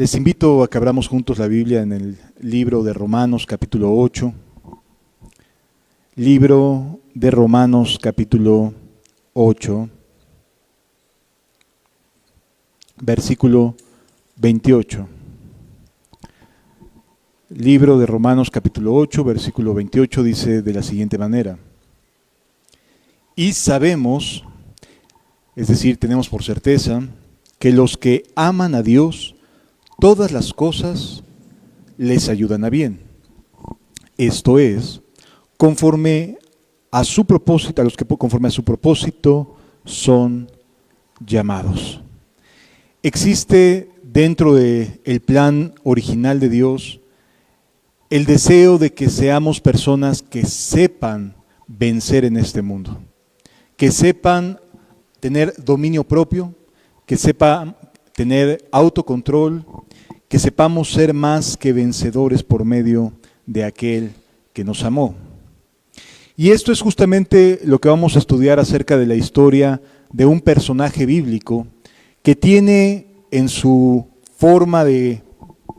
Les invito a que abramos juntos la Biblia en el libro de Romanos capítulo 8. Libro de Romanos capítulo 8, versículo 28. Libro de Romanos capítulo 8, versículo 28 dice de la siguiente manera: Y sabemos, es decir, tenemos por certeza, que los que aman a Dios, todas las cosas les ayudan a bien. Esto es, conforme a su propósito, a los que conforme a su propósito son llamados. Existe dentro del plan original de Dios el deseo de que seamos personas que sepan vencer en este mundo, que sepan tener dominio propio, que sepan tener autocontrol, que sepamos ser más que vencedores por medio de aquel que nos amó. Y esto es justamente lo que vamos a estudiar acerca de la historia de un personaje bíblico que tiene en su forma de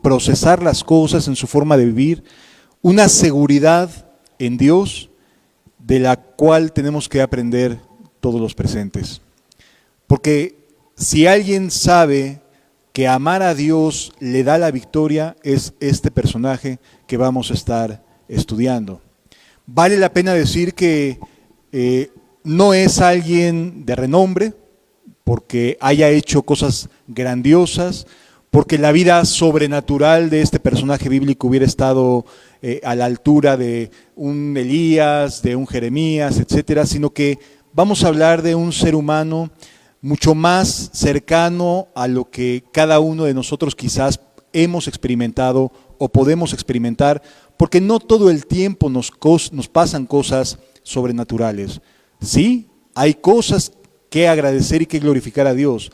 procesar las cosas, en su forma de vivir, una seguridad en Dios de la cual tenemos que aprender todos los presentes. Porque si alguien sabe que amar a Dios le da la victoria, es este personaje que vamos a estar estudiando. Vale la pena decir que no es alguien de renombre, porque haya hecho cosas grandiosas, porque la vida sobrenatural de este personaje bíblico hubiera estado a la altura de un Elías, de un Jeremías, etcétera, sino que vamos a hablar de un ser humano mucho más cercano a lo que cada uno de nosotros quizás hemos experimentado o podemos experimentar, porque no todo el tiempo nos pasan cosas sobrenaturales. Sí, hay cosas que agradecer y que glorificar a Dios,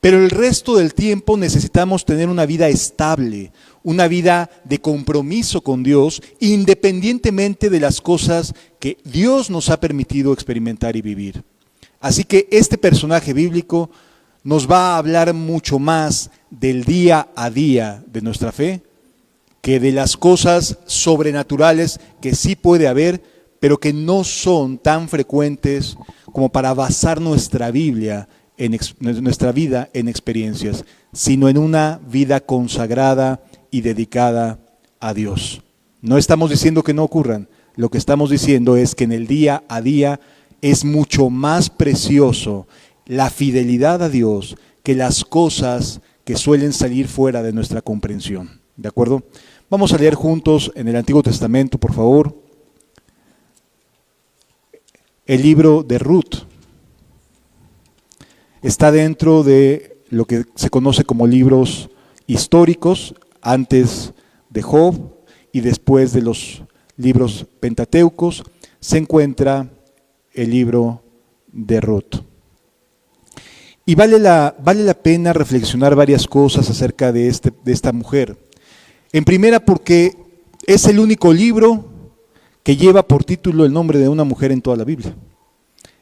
pero el resto del tiempo necesitamos tener una vida estable, una vida de compromiso con Dios, independientemente de las cosas que Dios nos ha permitido experimentar y vivir. Así que este personaje bíblico nos va a hablar mucho más del día a día de nuestra fe que de las cosas sobrenaturales que sí puede haber, pero que no son tan frecuentes como para basar nuestra Biblia nuestra vida en experiencias, sino en una vida consagrada y dedicada a Dios. No estamos diciendo que no ocurran, lo que estamos diciendo es que en el día a día es mucho más precioso la fidelidad a Dios que las cosas que suelen salir fuera de nuestra comprensión. ¿De acuerdo? Vamos a leer juntos en el Antiguo Testamento, por favor, el libro de Ruth. Está dentro de lo que se conoce como libros históricos, antes de Job y después de los libros pentateucos, se encuentra el libro de Ruth. Y vale la pena reflexionar varias cosas acerca de esta mujer. En primera, porque es el único libro que lleva por título el nombre de una mujer en toda la Biblia.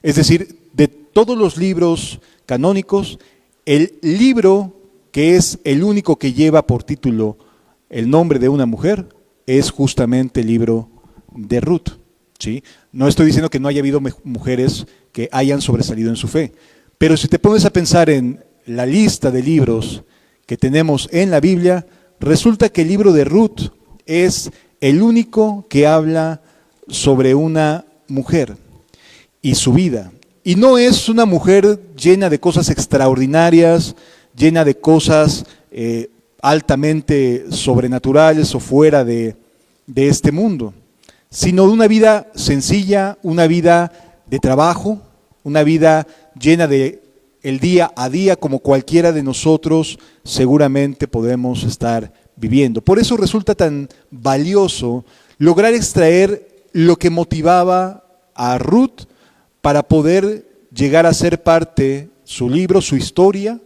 Es decir, de todos los libros canónicos, el libro que es el único que lleva por título el nombre de una mujer es justamente el libro de Ruth. ¿Sí? No estoy diciendo que no haya habido mujeres que hayan sobresalido en su fe, pero si te pones a pensar en la lista de libros que tenemos en la Biblia, resulta que el libro de Ruth es el único que habla sobre una mujer y su vida. Y no es una mujer llena de cosas extraordinarias, llena de cosas altamente sobrenaturales o fuera de este mundo, sino de una vida sencilla, una vida de trabajo, una vida llena de el día a día como cualquiera de nosotros seguramente podemos estar viviendo. Por eso resulta tan valioso lograr extraer lo que motivaba a Ruth para poder llegar a ser parte, su libro, su historia,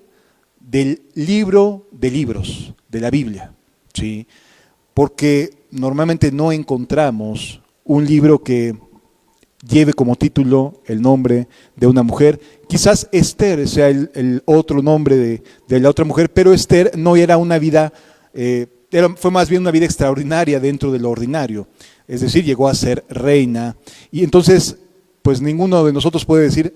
del libro de libros, de la Biblia. ¿Sí? Porque normalmente no encontramos un libro que lleve como título el nombre de una mujer. Quizás Esther sea el otro nombre de la otra mujer, pero Esther no era una vida, fue más bien una vida extraordinaria dentro de lo ordinario. Es decir, llegó a ser reina. Y entonces, pues ninguno de nosotros puede decir,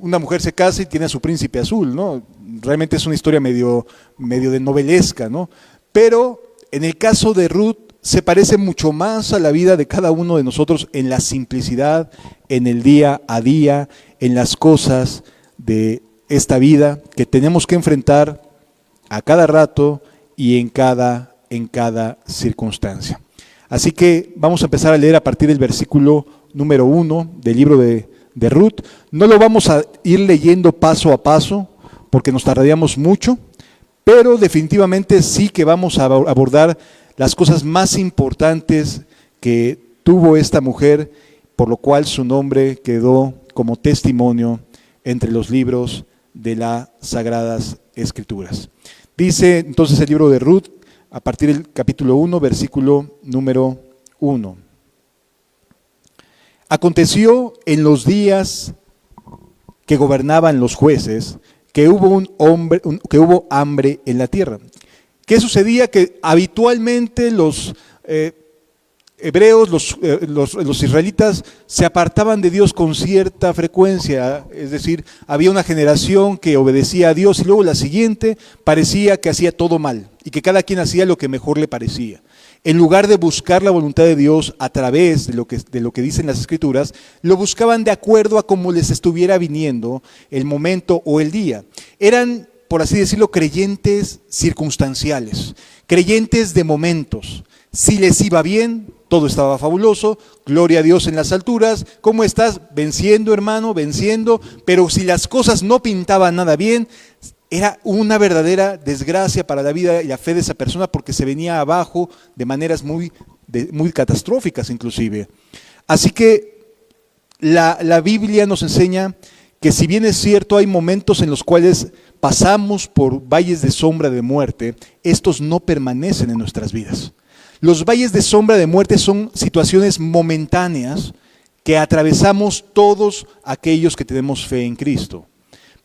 una mujer se casa y tiene a su príncipe azul, ¿no? Realmente es una historia medio de novelesca, ¿no? Pero en el caso de Ruth, se parece mucho más a la vida de cada uno de nosotros en la simplicidad, en el día a día, en las cosas de esta vida que tenemos que enfrentar a cada rato y en cada circunstancia. Así que vamos a empezar a leer a partir del versículo número 1 del libro de Ruth. No lo vamos a ir leyendo paso a paso porque nos tardaríamos mucho, pero definitivamente sí que vamos a abordar las cosas más importantes que tuvo esta mujer, por lo cual su nombre quedó como testimonio entre los libros de las Sagradas Escrituras. Dice entonces el libro de Ruth, a partir del capítulo 1, versículo número 1. Aconteció en los días que gobernaban los jueces que hubo hambre en la tierra. ¿Qué sucedía? Que habitualmente los hebreos, los israelitas, se apartaban de Dios con cierta frecuencia. Es decir, había una generación que obedecía a Dios y luego la siguiente parecía que hacía todo mal y que cada quien hacía lo que mejor le parecía. En lugar de buscar la voluntad de Dios a través de lo que dicen las Escrituras, lo buscaban de acuerdo a cómo les estuviera viniendo el momento o el día. Eran, por así decirlo, creyentes circunstanciales, creyentes de momentos. Si les iba bien, todo estaba fabuloso, gloria a Dios en las alturas. ¿Cómo estás? Venciendo, hermano, venciendo. Pero si las cosas no pintaban nada bien, era una verdadera desgracia para la vida y la fe de esa persona porque se venía abajo de maneras muy catastróficas inclusive. Así que la Biblia nos enseña que si bien es cierto hay momentos en los cuales pasamos por valles de sombra de muerte, estos no permanecen en nuestras vidas. Los valles de sombra de muerte son situaciones momentáneas que atravesamos todos aquellos que tenemos fe en Cristo.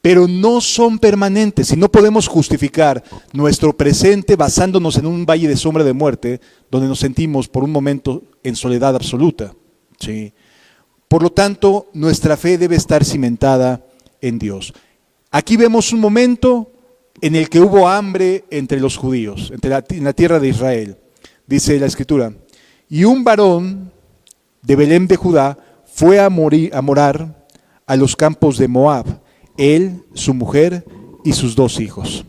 Pero no son permanentes y no podemos justificar nuestro presente basándonos en un valle de sombra de muerte donde nos sentimos por un momento en soledad absoluta. ¿Sí? Por lo tanto, nuestra fe debe estar cimentada en Dios. Aquí vemos un momento en el que hubo hambre entre los judíos, en la tierra de Israel. Dice la Escritura, y un varón de Belén de Judá fue a morar a los campos de Moab, él, su mujer y sus 2 hijos.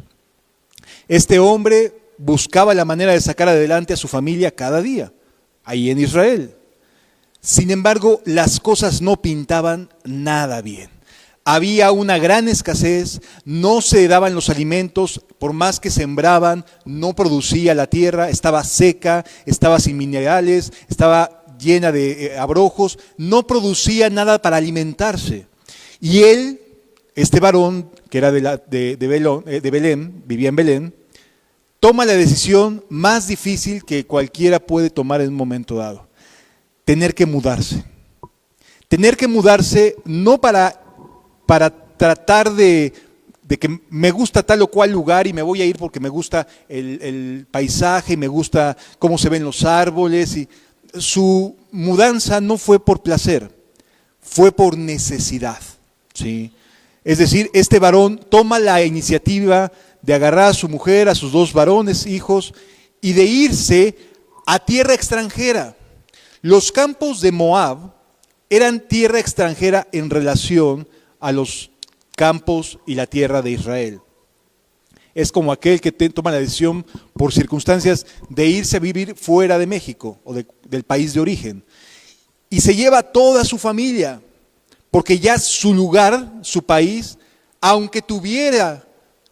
Este hombre buscaba la manera de sacar adelante a su familia cada día, ahí en Israel. Sin embargo, las cosas no pintaban nada bien. Había una gran escasez, no se daban los alimentos, por más que sembraban, no producía la tierra, estaba seca, estaba sin minerales, estaba llena de abrojos, no producía nada para alimentarse. Y él, este varón, que era de Belén, vivía en Belén, toma la decisión más difícil que cualquiera puede tomar en un momento dado. Tener que mudarse. Tener que mudarse no para tratar de que me gusta tal o cual lugar y me voy a ir porque me gusta el paisaje, me gusta cómo se ven los árboles. Y su mudanza no fue por placer, fue por necesidad. ¿Sí? Es decir, este varón toma la iniciativa de agarrar a su mujer, a sus 2 varones, hijos, y de irse a tierra extranjera. Los campos de Moab eran tierra extranjera en relación a los campos y la tierra de Israel. Es como aquel que toma la decisión por circunstancias de irse a vivir fuera de México o del país de origen. Y se lleva toda su familia, porque ya su lugar, su país, aunque tuviera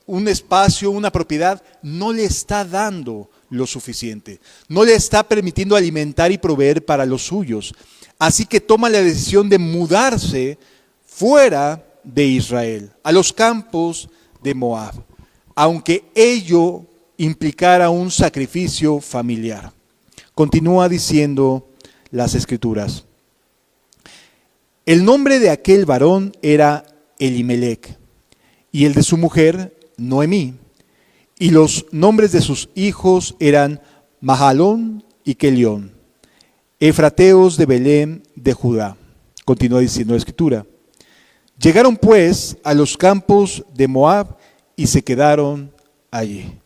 un espacio, una propiedad, no le está dando lo suficiente. No le está permitiendo alimentar y proveer para los suyos. Así que toma la decisión de mudarse fuera de Israel, a los campos de Moab, aunque ello implicara un sacrificio familiar. Continúa diciendo las Escrituras. El nombre de aquel varón era Elimelec, y el de su mujer, Noemí. Y los nombres de sus hijos eran Mahalón y Kelión, efrateos de Belén de Judá. Continúa diciendo la escritura. Llegaron pues a los campos de Moab y se quedaron allí.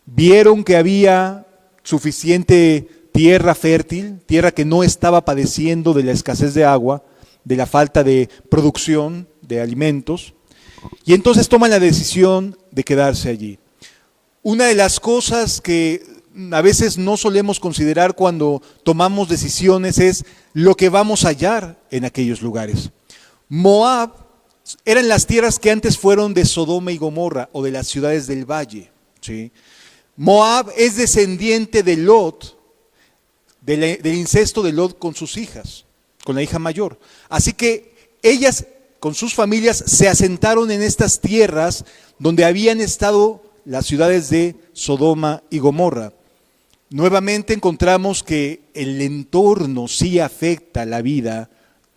Vieron que había suficiente tierra fértil, tierra que no estaba padeciendo de la escasez de agua, de la falta de producción de alimentos, y entonces toman la decisión de quedarse allí. Una de las cosas que a veces no solemos considerar cuando tomamos decisiones es lo que vamos a hallar en aquellos lugares. Moab eran las tierras que antes fueron de Sodoma y Gomorra o de las ciudades del valle, ¿sí? Moab es descendiente de Lot, del incesto de Lot con sus hijas, con la hija mayor. Así que ellas con sus familias se asentaron en estas tierras donde habían estado las ciudades de Sodoma y Gomorra. Nuevamente encontramos que el entorno sí afecta la vida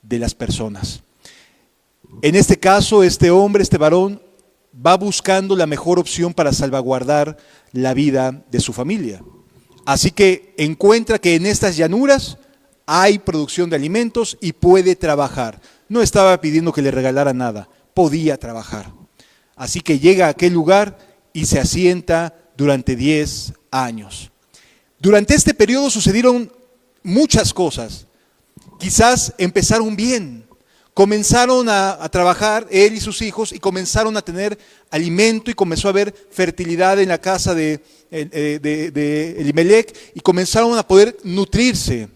de las personas. En este caso, este hombre, este varón, va buscando la mejor opción para salvaguardar la vida de su familia. Así que encuentra que en estas llanuras hay producción de alimentos y puede trabajar. No estaba pidiendo que le regalara nada, podía trabajar. Así que llega a aquel lugar y se asienta durante 10 años. Durante este periodo sucedieron muchas cosas. Quizás empezaron bien. Comenzaron a trabajar él y sus hijos y comenzaron a tener alimento y comenzó a haber fertilidad en la casa de Elimelec y comenzaron a poder nutrirse.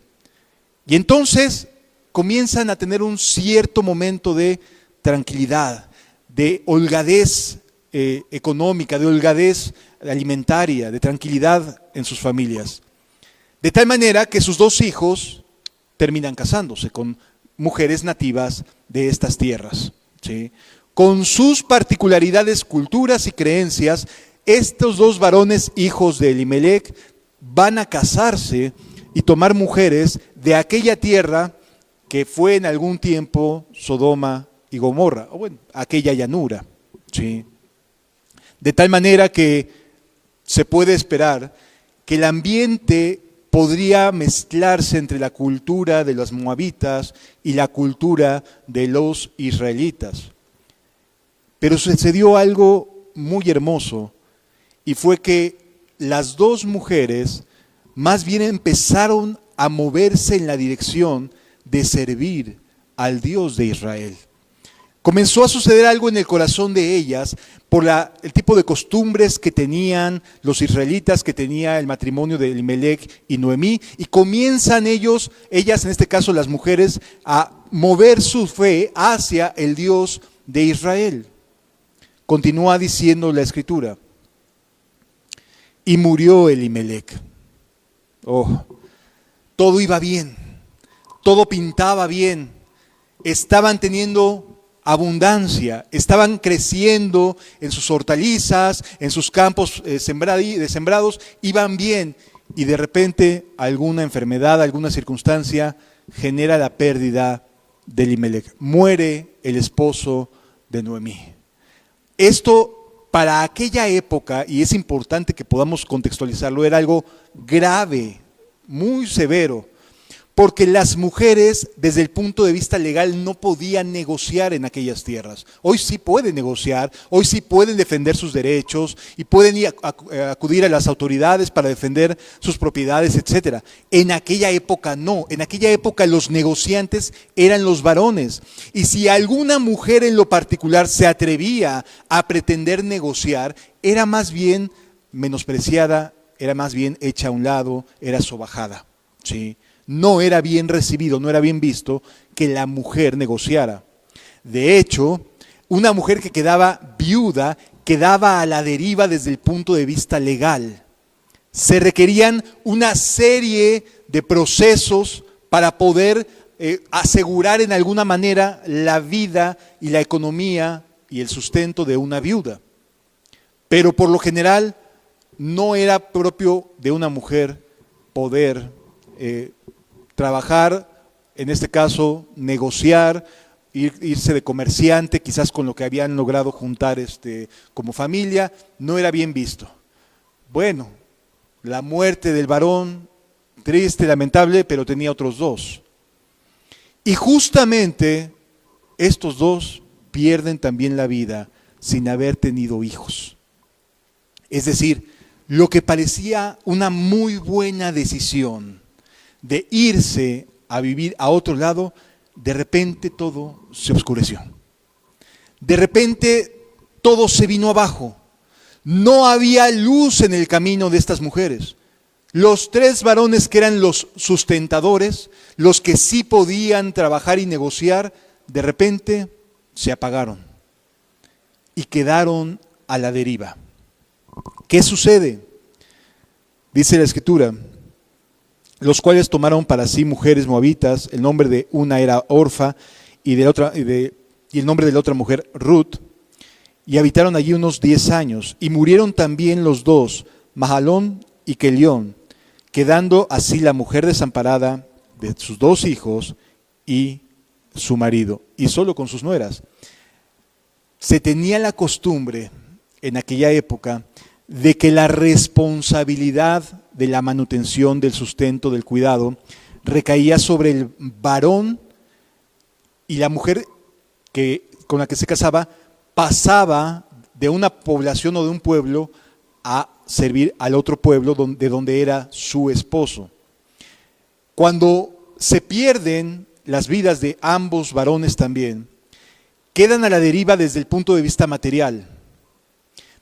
Y entonces comienzan a tener un cierto momento de tranquilidad, de holgadez económica, de holgadez alimentaria, de tranquilidad en sus familias. De tal manera que sus 2 hijos terminan casándose con mujeres nativas de estas tierras, ¿sí? Con sus particularidades, culturas y creencias, estos 2 varones hijos de Elimelec van a casarse y tomar mujeres de aquella tierra que fue en algún tiempo Sodoma y Gomorra, o bueno, aquella llanura, ¿sí? De tal manera que se puede esperar que el ambiente podría mezclarse entre la cultura de los moabitas y la cultura de los israelitas. Pero sucedió algo muy hermoso y fue que las 2 mujeres más bien empezaron a moverse en la dirección de servir al Dios de Israel. Comenzó a suceder algo en el corazón de ellas por el tipo de costumbres que tenían los israelitas, que tenía el matrimonio de Elimelec y Noemí, y comienzan ellas en este caso las mujeres, a mover su fe hacia el Dios de Israel. Continúa diciendo la escritura, y murió Elimelec. Oh, todo iba bien, todo pintaba bien, estaban teniendo abundancia, estaban creciendo en sus hortalizas, en sus campos sembrados, iban bien y de repente alguna enfermedad, alguna circunstancia genera la pérdida de Elimelec. Muere el esposo de Noemí. Esto para aquella época, y es importante que podamos contextualizarlo, era algo grave, muy severo. Porque las mujeres, desde el punto de vista legal, no podían negociar en aquellas tierras. Hoy sí pueden negociar, hoy sí pueden defender sus derechos y pueden acudir a las autoridades para defender sus propiedades, etc. En aquella época no, en aquella época los negociantes eran los varones. Y si alguna mujer en lo particular se atrevía a pretender negociar, era más bien menospreciada, era más bien hecha a un lado, era sobajada, ¿sí? No era bien recibido, no era bien visto que la mujer negociara. De hecho, una mujer que quedaba viuda quedaba a la deriva desde el punto de vista legal. Se requerían una serie de procesos para poder asegurar en alguna manera la vida y la economía y el sustento de una viuda. Pero por lo general no era propio de una mujer poder trabajar en este caso, negociar, irse de comerciante, quizás con lo que habían logrado juntar como familia, no era bien visto. Bueno, la muerte del varón, triste, lamentable, pero tenía otros dos. Y justamente estos dos pierden también la vida sin haber tenido hijos. Es decir, lo que parecía una muy buena decisión de irse a vivir a otro lado, de repente todo se oscureció. De repente todo se vino abajo. No había luz en el camino de estas mujeres. Los tres varones que eran los sustentadores, los que sí podían trabajar y negociar, de repente se apagaron y quedaron a la deriva. ¿Qué sucede? Dice la Escritura, los cuales tomaron para sí mujeres moabitas, el nombre de una era Orfa y el nombre de la otra mujer Ruth, y habitaron allí unos 10 años, y murieron también los dos, Mahalón y Kelión, quedando así la mujer desamparada de sus dos hijos y su marido, y solo con sus nueras. Se tenía la costumbre en aquella época de que la responsabilidad de la manutención, del sustento, del cuidado, recaía sobre el varón, y la mujer con la que se casaba pasaba de una población o de un pueblo a servir al otro pueblo de donde era su esposo. Cuando se pierden las vidas de ambos varones también, quedan a la deriva desde el punto de vista material,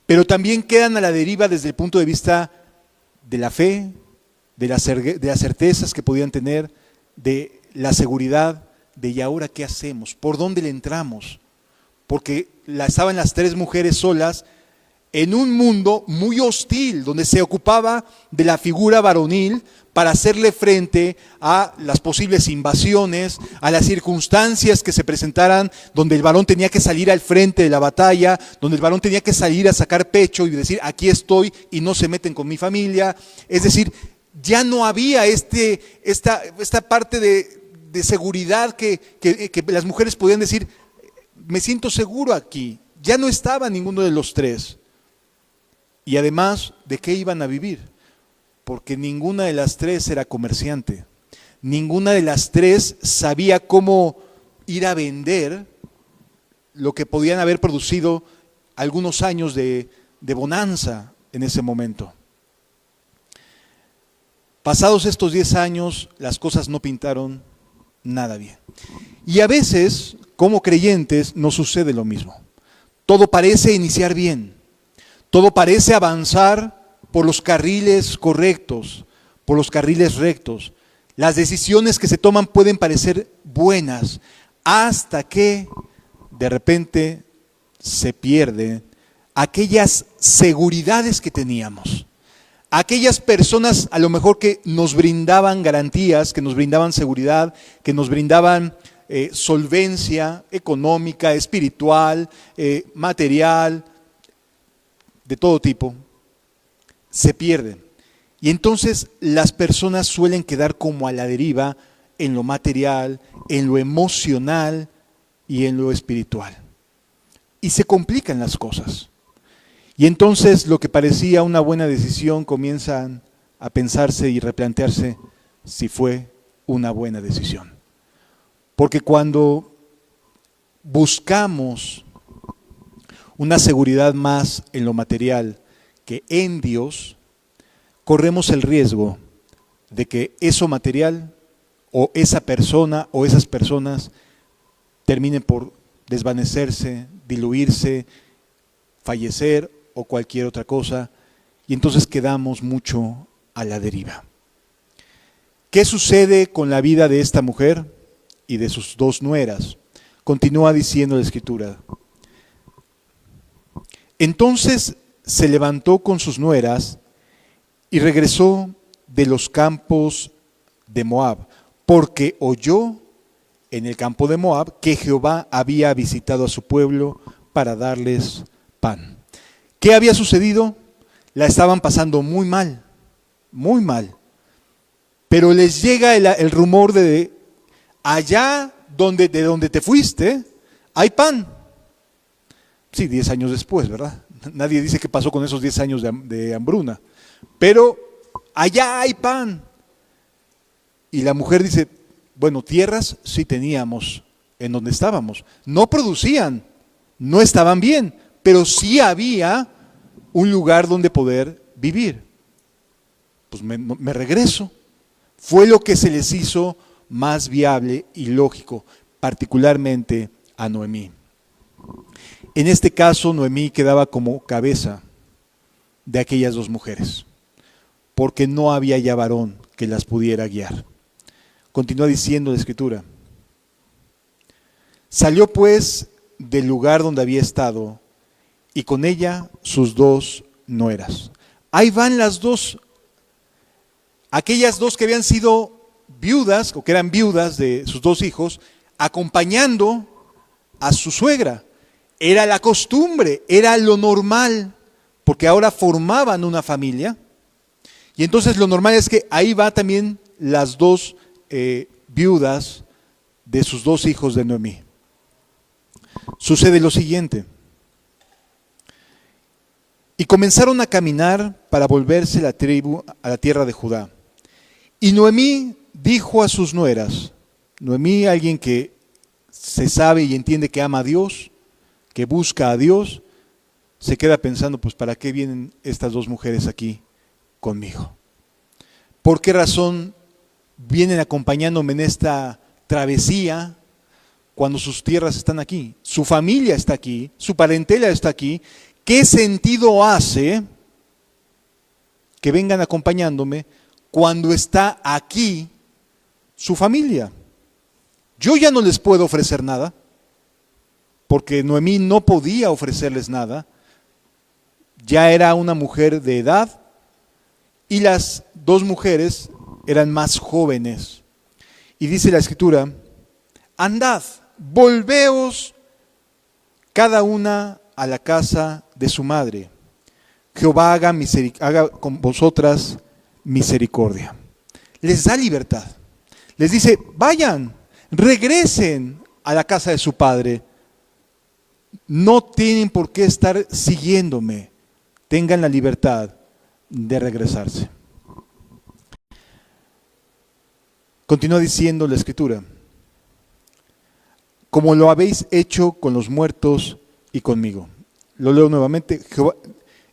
pero también quedan a la deriva desde el punto de vista de la fe, de las certezas que podían tener, de la seguridad, de ¿y ahora qué hacemos? ¿Por dónde le entramos? Porque estaban las tres mujeres solas en un mundo muy hostil, donde se ocupaba de la figura varonil para hacerle frente a las posibles invasiones, a las circunstancias que se presentaran, donde el varón tenía que salir al frente de la batalla, donde el varón tenía que salir a sacar pecho y decir, aquí estoy y no se meten con mi familia. Es decir, ya no había esta parte de seguridad que las mujeres podían decir, me siento seguro aquí. Ya no estaba ninguno de los tres. Y además, ¿de qué iban a vivir? Porque ninguna de las tres era comerciante. Ninguna de las tres sabía cómo ir a vender lo que podían haber producido algunos años de bonanza en ese momento. Pasados estos 10 años, las cosas no pintaron nada bien. Y a veces, como creyentes, nos sucede lo mismo. Todo parece iniciar bien. Todo parece avanzar por los carriles correctos, por los carriles rectos. Las decisiones que se toman pueden parecer buenas, hasta que de repente se pierden aquellas seguridades que teníamos. Aquellas personas a lo mejor que nos brindaban garantías, que nos brindaban seguridad, que nos brindaban solvencia económica, espiritual, material, de todo tipo, se pierden. Y entonces las personas suelen quedar como a la deriva en lo material, en lo emocional y en lo espiritual. Y se complican las cosas. Y entonces lo que parecía una buena decisión comienzan a pensarse y replantearse si fue una buena decisión. Porque cuando buscamos una seguridad más en lo material que en Dios, corremos el riesgo de que eso material o esa persona o esas personas terminen por desvanecerse, diluirse, fallecer o cualquier otra cosa, y entonces quedamos mucho a la deriva. ¿Qué sucede con la vida de esta mujer y de sus dos nueras? Continúa diciendo la Escritura. Entonces se levantó con sus nueras y regresó de los campos de Moab, porque oyó en el campo de Moab que Jehová había visitado a su pueblo para darles pan. ¿Qué había sucedido? La estaban pasando muy mal, pero les llega el rumor de allá de donde te fuiste, hay pan. Sí, 10 años después, ¿verdad? Nadie dice qué pasó con esos 10 años de hambruna. Pero allá hay pan. Y la mujer dice, bueno, tierras sí teníamos en donde estábamos. No producían, no estaban bien, pero sí había un lugar donde poder vivir. Pues me regreso. Fue lo que se les hizo más viable y lógico, particularmente a Noemí. En este caso, Noemí quedaba como cabeza de aquellas dos mujeres, porque no había ya varón que las pudiera guiar. Continúa diciendo la Escritura. Salió pues del lugar donde había estado, y con ella sus dos nueras. Ahí van las dos, aquellas dos que habían sido viudas, o que eran viudas de sus dos hijos, acompañando a su suegra. Era la costumbre, era lo normal, porque ahora formaban una familia. Y entonces lo normal es que ahí va también las dos viudas de sus dos hijos de Noemí. Sucede lo siguiente. Y comenzaron a caminar para volverse la tribu a la tierra de Judá. Y Noemí dijo a sus nueras, Noemí, alguien que se sabe y entiende que ama a Dios, que busca a Dios, se queda pensando, pues ¿para qué vienen estas dos mujeres aquí conmigo? ¿Por qué razón vienen acompañándome en esta travesía cuando sus tierras están aquí? Su familia está aquí, su parentela está aquí. ¿Qué sentido hace que vengan acompañándome cuando está aquí su familia? Yo ya no les puedo ofrecer nada, porque Noemí no podía ofrecerles nada. Ya era una mujer de edad y las dos mujeres eran más jóvenes. Y dice la Escritura, andad, volveos cada una a la casa de su madre. Jehová haga con vosotras misericordia. Les da libertad. Les dice, vayan, regresen a la casa de su padre. No tienen por qué estar siguiéndome. Tengan la libertad de regresarse. Continúa diciendo la Escritura, como lo habéis hecho con los muertos y conmigo. Lo leo nuevamente.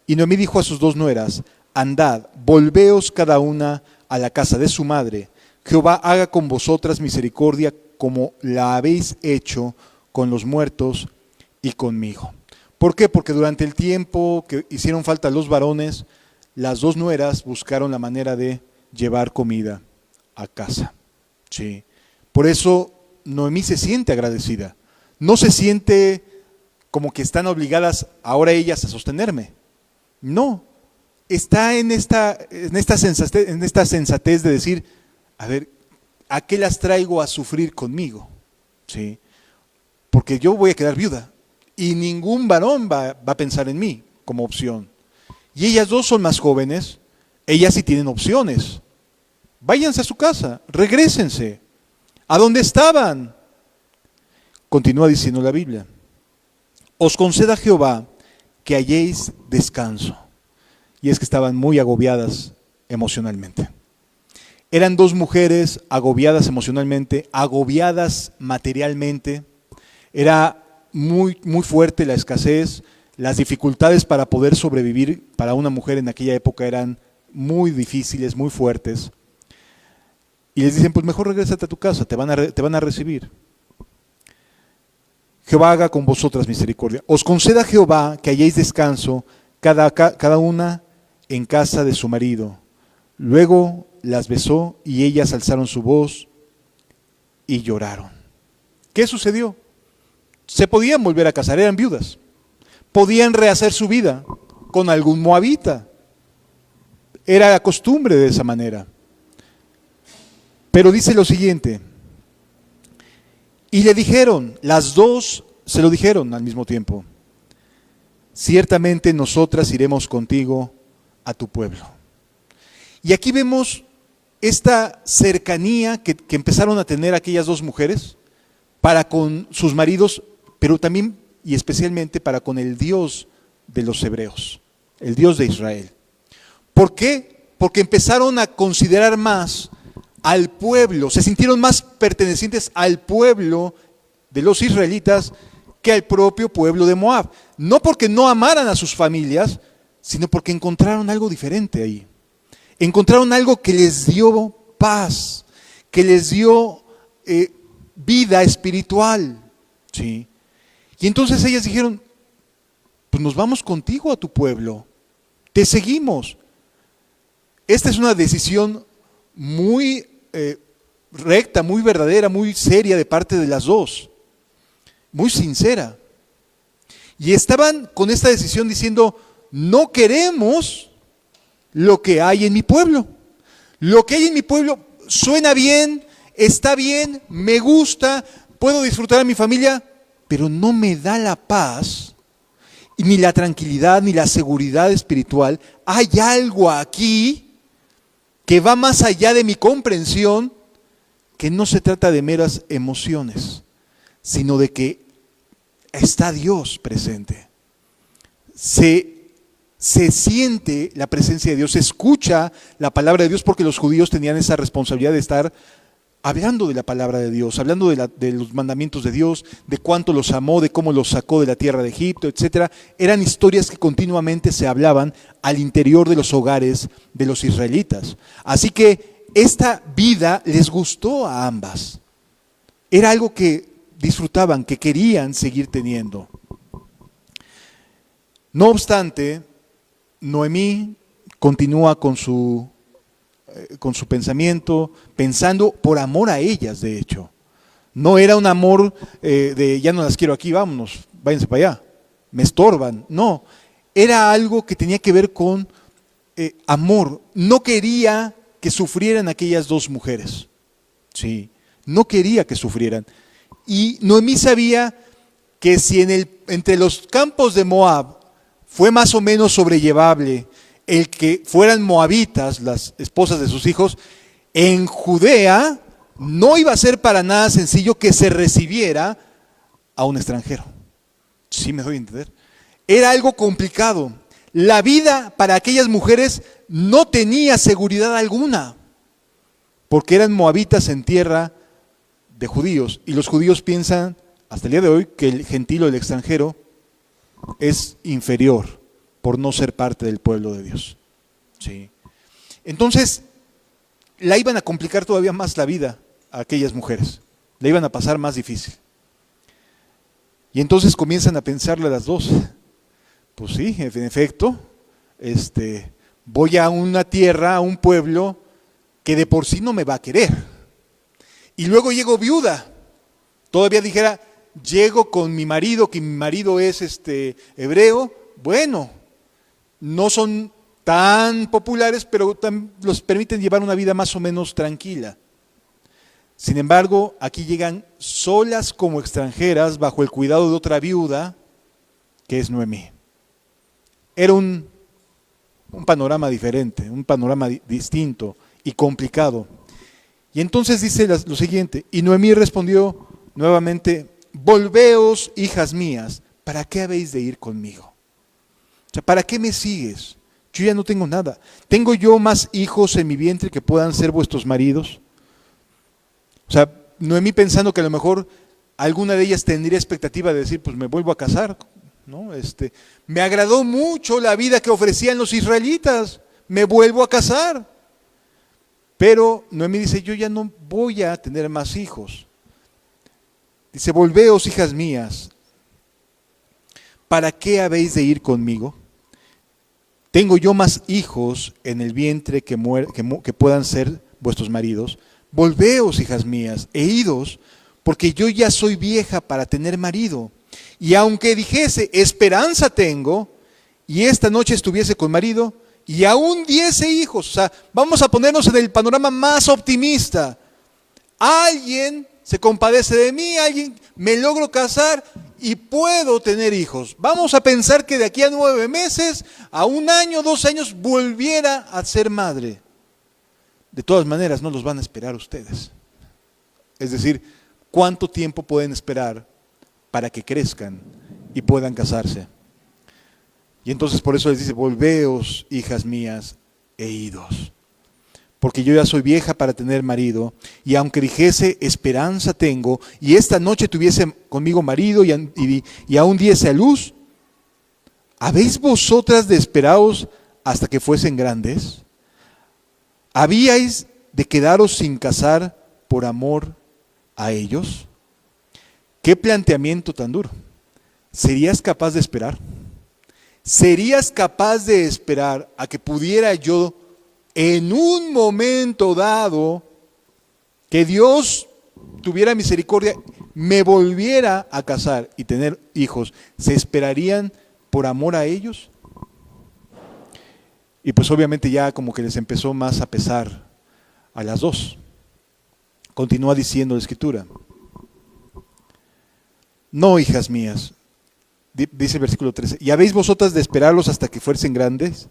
Y Noemí dijo a sus dos nueras, andad, volveos cada una a la casa de su madre. Jehová haga con vosotras misericordia como la habéis hecho con los muertos y conmigo. ¿Por qué? Porque durante el tiempo que hicieron falta los varones, las dos nueras buscaron la manera de llevar comida a casa. Sí. Por eso Noemí se siente agradecida. No se siente como que están obligadas ahora ellas a sostenerme. No. Está en esta sensatez de decir, a ver, ¿a qué las traigo a sufrir conmigo? ¿Sí? Porque yo voy a quedar viuda y ningún varón va a pensar en mí como opción. Y ellas dos son más jóvenes, ellas sí tienen opciones. Váyanse a su casa, regrésense. ¿A dónde estaban? Continúa diciendo la Biblia. Os conceda Jehová que halléis descanso. Y es que estaban muy agobiadas emocionalmente. Eran dos mujeres agobiadas emocionalmente, agobiadas materialmente. Era muy, muy fuerte la escasez. Las dificultades para poder sobrevivir para una mujer en aquella época eran muy difíciles, muy fuertes. Y les dicen, pues mejor regrésate a tu casa, te van a recibir. Jehová haga con vosotras misericordia. Os conceda Jehová que halléis descanso cada una en casa de su marido. Luego las besó y ellas alzaron su voz y lloraron. ¿Qué sucedió? Se podían volver a casar, eran viudas. Podían rehacer su vida con algún moabita. Era la costumbre de esa manera. Pero dice lo siguiente, y le dijeron, las dos se lo dijeron al mismo tiempo, ciertamente nosotras iremos contigo a tu pueblo. Y aquí vemos esta cercanía que empezaron a tener aquellas dos mujeres para con sus maridos, pero también y especialmente para con el Dios de los hebreos, el Dios de Israel. ¿Por qué? Porque empezaron a considerar más al pueblo, se sintieron más pertenecientes al pueblo de los israelitas que al propio pueblo de Moab. No porque no amaran a sus familias, sino porque encontraron algo diferente ahí. Encontraron algo que les dio paz, que les dio vida espiritual. ¿Sí? Y entonces ellas dijeron, pues nos vamos contigo a tu pueblo, te seguimos. Esta es una decisión muy recta, muy verdadera, muy seria de parte de las dos, muy sincera. Y estaban con esta decisión diciendo, no queremos lo que hay en mi pueblo. Lo que hay en mi pueblo suena bien, está bien, me gusta, puedo disfrutar a mi familia, pero no me da la paz, ni la tranquilidad, ni la seguridad espiritual. Hay algo aquí que va más allá de mi comprensión, que no se trata de meras emociones, sino de que está Dios presente. Se siente la presencia de Dios, se escucha la palabra de Dios, porque los judíos tenían esa responsabilidad de estar hablando de la palabra de Dios, hablando de los mandamientos de Dios, de cuánto los amó, de cómo los sacó de la tierra de Egipto, etc. Eran historias que continuamente se hablaban al interior de los hogares de los israelitas. Así que esta vida les gustó a ambas. Era algo que disfrutaban, que querían seguir teniendo. No obstante, Noemí continúa con su pensamiento, pensando por amor a ellas, de hecho. No era un amor de ya no las quiero aquí, vámonos, váyanse para allá, me estorban. No, era algo que tenía que ver con amor. No quería que sufrieran aquellas dos mujeres. Sí, no quería que sufrieran. Y Noemí sabía que si entre los campos de Moab fue más o menos sobrellevable el que fueran moabitas las esposas de sus hijos, en Judea no iba a ser para nada sencillo que se recibiera a un extranjero. ¿Sí me doy a entender? Era algo complicado. La vida para aquellas mujeres no tenía seguridad alguna, porque eran moabitas en tierra de judíos, y los judíos piensan hasta el día de hoy que el gentil o el extranjero es inferior por no ser parte del pueblo de Dios. Sí. Entonces, la iban a complicar todavía más la vida a aquellas mujeres, la iban a pasar más difícil. Y entonces comienzan a pensarle a las dos, pues sí, en efecto, voy a una tierra, a un pueblo que de por sí no me va a querer. Y luego llego viuda, todavía dijera, llego con mi marido, que mi marido es hebreo, bueno, no son tan populares, pero los permiten llevar una vida más o menos tranquila. Sin embargo, aquí llegan solas como extranjeras, bajo el cuidado de otra viuda, que es Noemí. Era un panorama diferente, un panorama distinto y complicado. Y entonces dice lo siguiente, y Noemí respondió nuevamente, volveos, hijas mías, ¿para qué habéis de ir conmigo? O sea, ¿para qué me sigues? Yo ya no tengo nada. ¿Tengo yo más hijos en mi vientre que puedan ser vuestros maridos? O sea, Noemí pensando que a lo mejor alguna de ellas tendría expectativa de decir, pues me vuelvo a casar, ¿no? Me agradó mucho la vida que ofrecían los israelitas, me vuelvo a casar. Pero Noemí dice, yo ya no voy a tener más hijos. Dice, volveos, hijas mías, ¿para qué habéis de ir conmigo? ¿Tengo yo más hijos en el vientre que puedan ser vuestros maridos? Volveos, hijas mías, e idos, porque yo ya soy vieja para tener marido. Y aunque dijese, esperanza tengo, y esta noche estuviese con marido, y aún diese hijos, o sea, vamos a ponernos en el panorama más optimista. Alguien se compadece de mí, alguien me logro casar y puedo tener hijos. Vamos a pensar que de aquí a 9 meses, a 1 año, 2 años, volviera a ser madre. de todas maneras no los van a esperar ustedes. Es decir, ¿cuánto tiempo pueden esperar para que crezcan y puedan casarse? Y entonces por eso les dice, volveos, hijas mías, e idos. Porque yo ya soy vieja para tener marido, y aunque dijese, esperanza tengo, y esta noche tuviese conmigo marido, y aún diese a luz, ¿habéis vosotras de esperaos hasta que fuesen grandes? ¿Habíais de quedaros sin casar por amor a ellos? ¿Qué planteamiento tan duro? ¿Serías capaz de esperar? ¿Serías capaz de esperar a que pudiera yo en un momento dado que Dios tuviera misericordia, me volviera a casar y tener hijos? ¿Se esperarían por amor a ellos? Y pues obviamente ya como que les empezó más a pesar a las dos. Continúa diciendo la Escritura. No, hijas mías, dice el versículo 13, ¿y habéis vosotras de esperarlos hasta que fuesen grandes?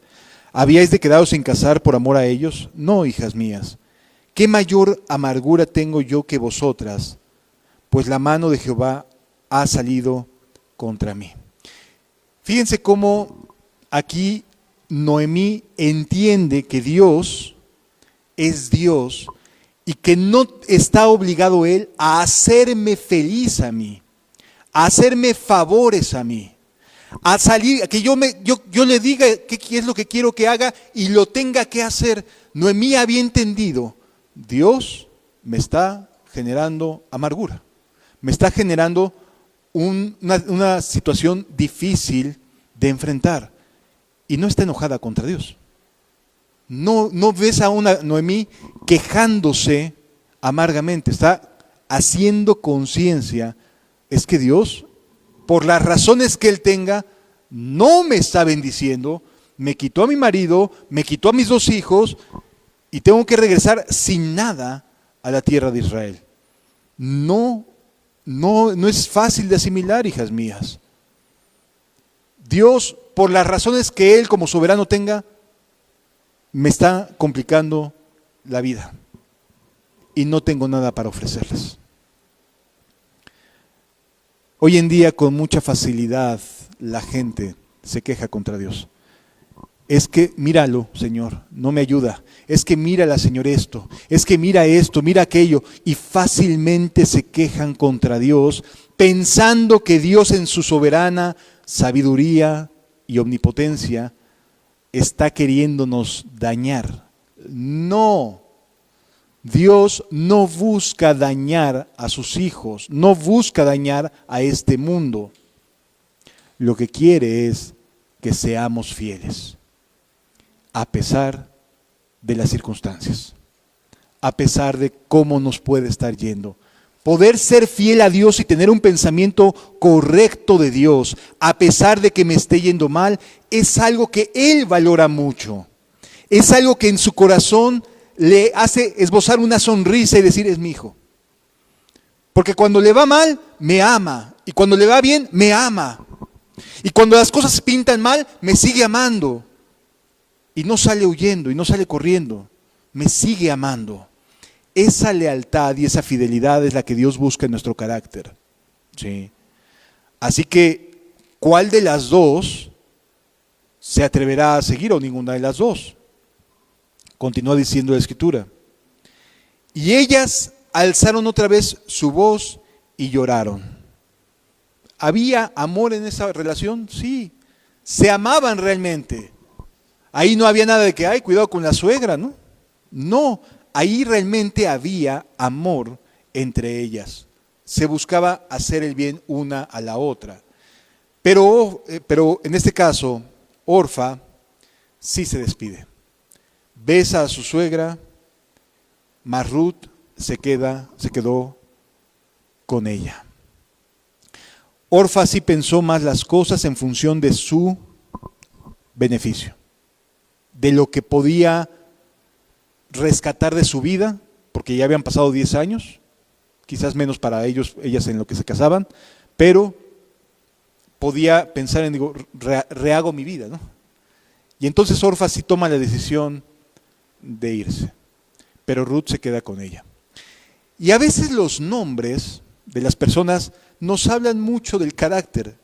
¿Habíais de quedaros sin casar por amor a ellos? No, hijas mías. ¿Qué mayor amargura tengo yo que vosotras? Pues la mano de Jehová ha salido contra mí. Fíjense cómo aquí Noemí entiende que Dios es Dios y que no está obligado Él a hacerme feliz a mí, a hacerme favores a mí, a salir, a que yo le diga qué es lo que quiero que haga y lo tenga que hacer. Noemí había entendido, Dios me está generando amargura, me está generando una situación difícil de enfrentar, y no está enojada contra Dios. No ves a una Noemí quejándose amargamente, está haciendo conciencia, es que Dios, por las razones que Él tenga, no me está bendiciendo, me quitó a mi marido, me quitó a mis 2 hijos, y tengo que regresar sin nada a la tierra de Israel. No es fácil de asimilar, hijas mías. Dios, por las razones que Él como soberano tenga, me está complicando la vida y no tengo nada para ofrecerles. Hoy en día con mucha facilidad la gente se queja contra Dios. Es que míralo, Señor, no me ayuda. Es que mírala, Señor, esto. Es que mira esto, mira aquello. Y fácilmente se quejan contra Dios, pensando que Dios en su soberana sabiduría y omnipotencia está queriéndonos dañar. No, Dios no busca dañar a sus hijos, no busca dañar a este mundo. Lo que quiere es que seamos fieles, a pesar de las circunstancias, a pesar de cómo nos puede estar yendo. Poder ser fiel a Dios y tener un pensamiento correcto de Dios, a pesar de que me esté yendo mal, es algo que Él valora mucho. Es algo que en su corazón le hace esbozar una sonrisa y decir, es mi hijo. Porque cuando le va mal, me ama. Y cuando le va bien, me ama. Y cuando las cosas pintan mal, me sigue amando. Y no sale huyendo y no sale corriendo. Me sigue amando. Esa lealtad y esa fidelidad es la que Dios busca en nuestro carácter. ¿Sí? Así que, ¿cuál de las dos se atreverá a seguir o ninguna de las dos? Continúa diciendo la Escritura. Y ellas alzaron otra vez su voz y lloraron. ¿Había amor en esa relación? Sí. Se amaban realmente. Ahí no había nada de que, ay, cuidado con la suegra, ¿no? No. Ahí realmente había amor entre ellas. Se buscaba hacer el bien una a la otra. Pero en este caso, Orfa sí se despide. Besa a su suegra, mas Ruth se quedó con ella. Orfa sí pensó más las cosas en función de su beneficio, de lo que podía rescatar de su vida, porque ya habían pasado 10 años, quizás menos para ellas en lo que se casaban, pero podía pensar en, rehago mi vida, ¿no? Y entonces Orfa sí toma la decisión de irse. pero Ruth se queda con ella. Y a veces los nombres de las personas nos hablan mucho del carácter,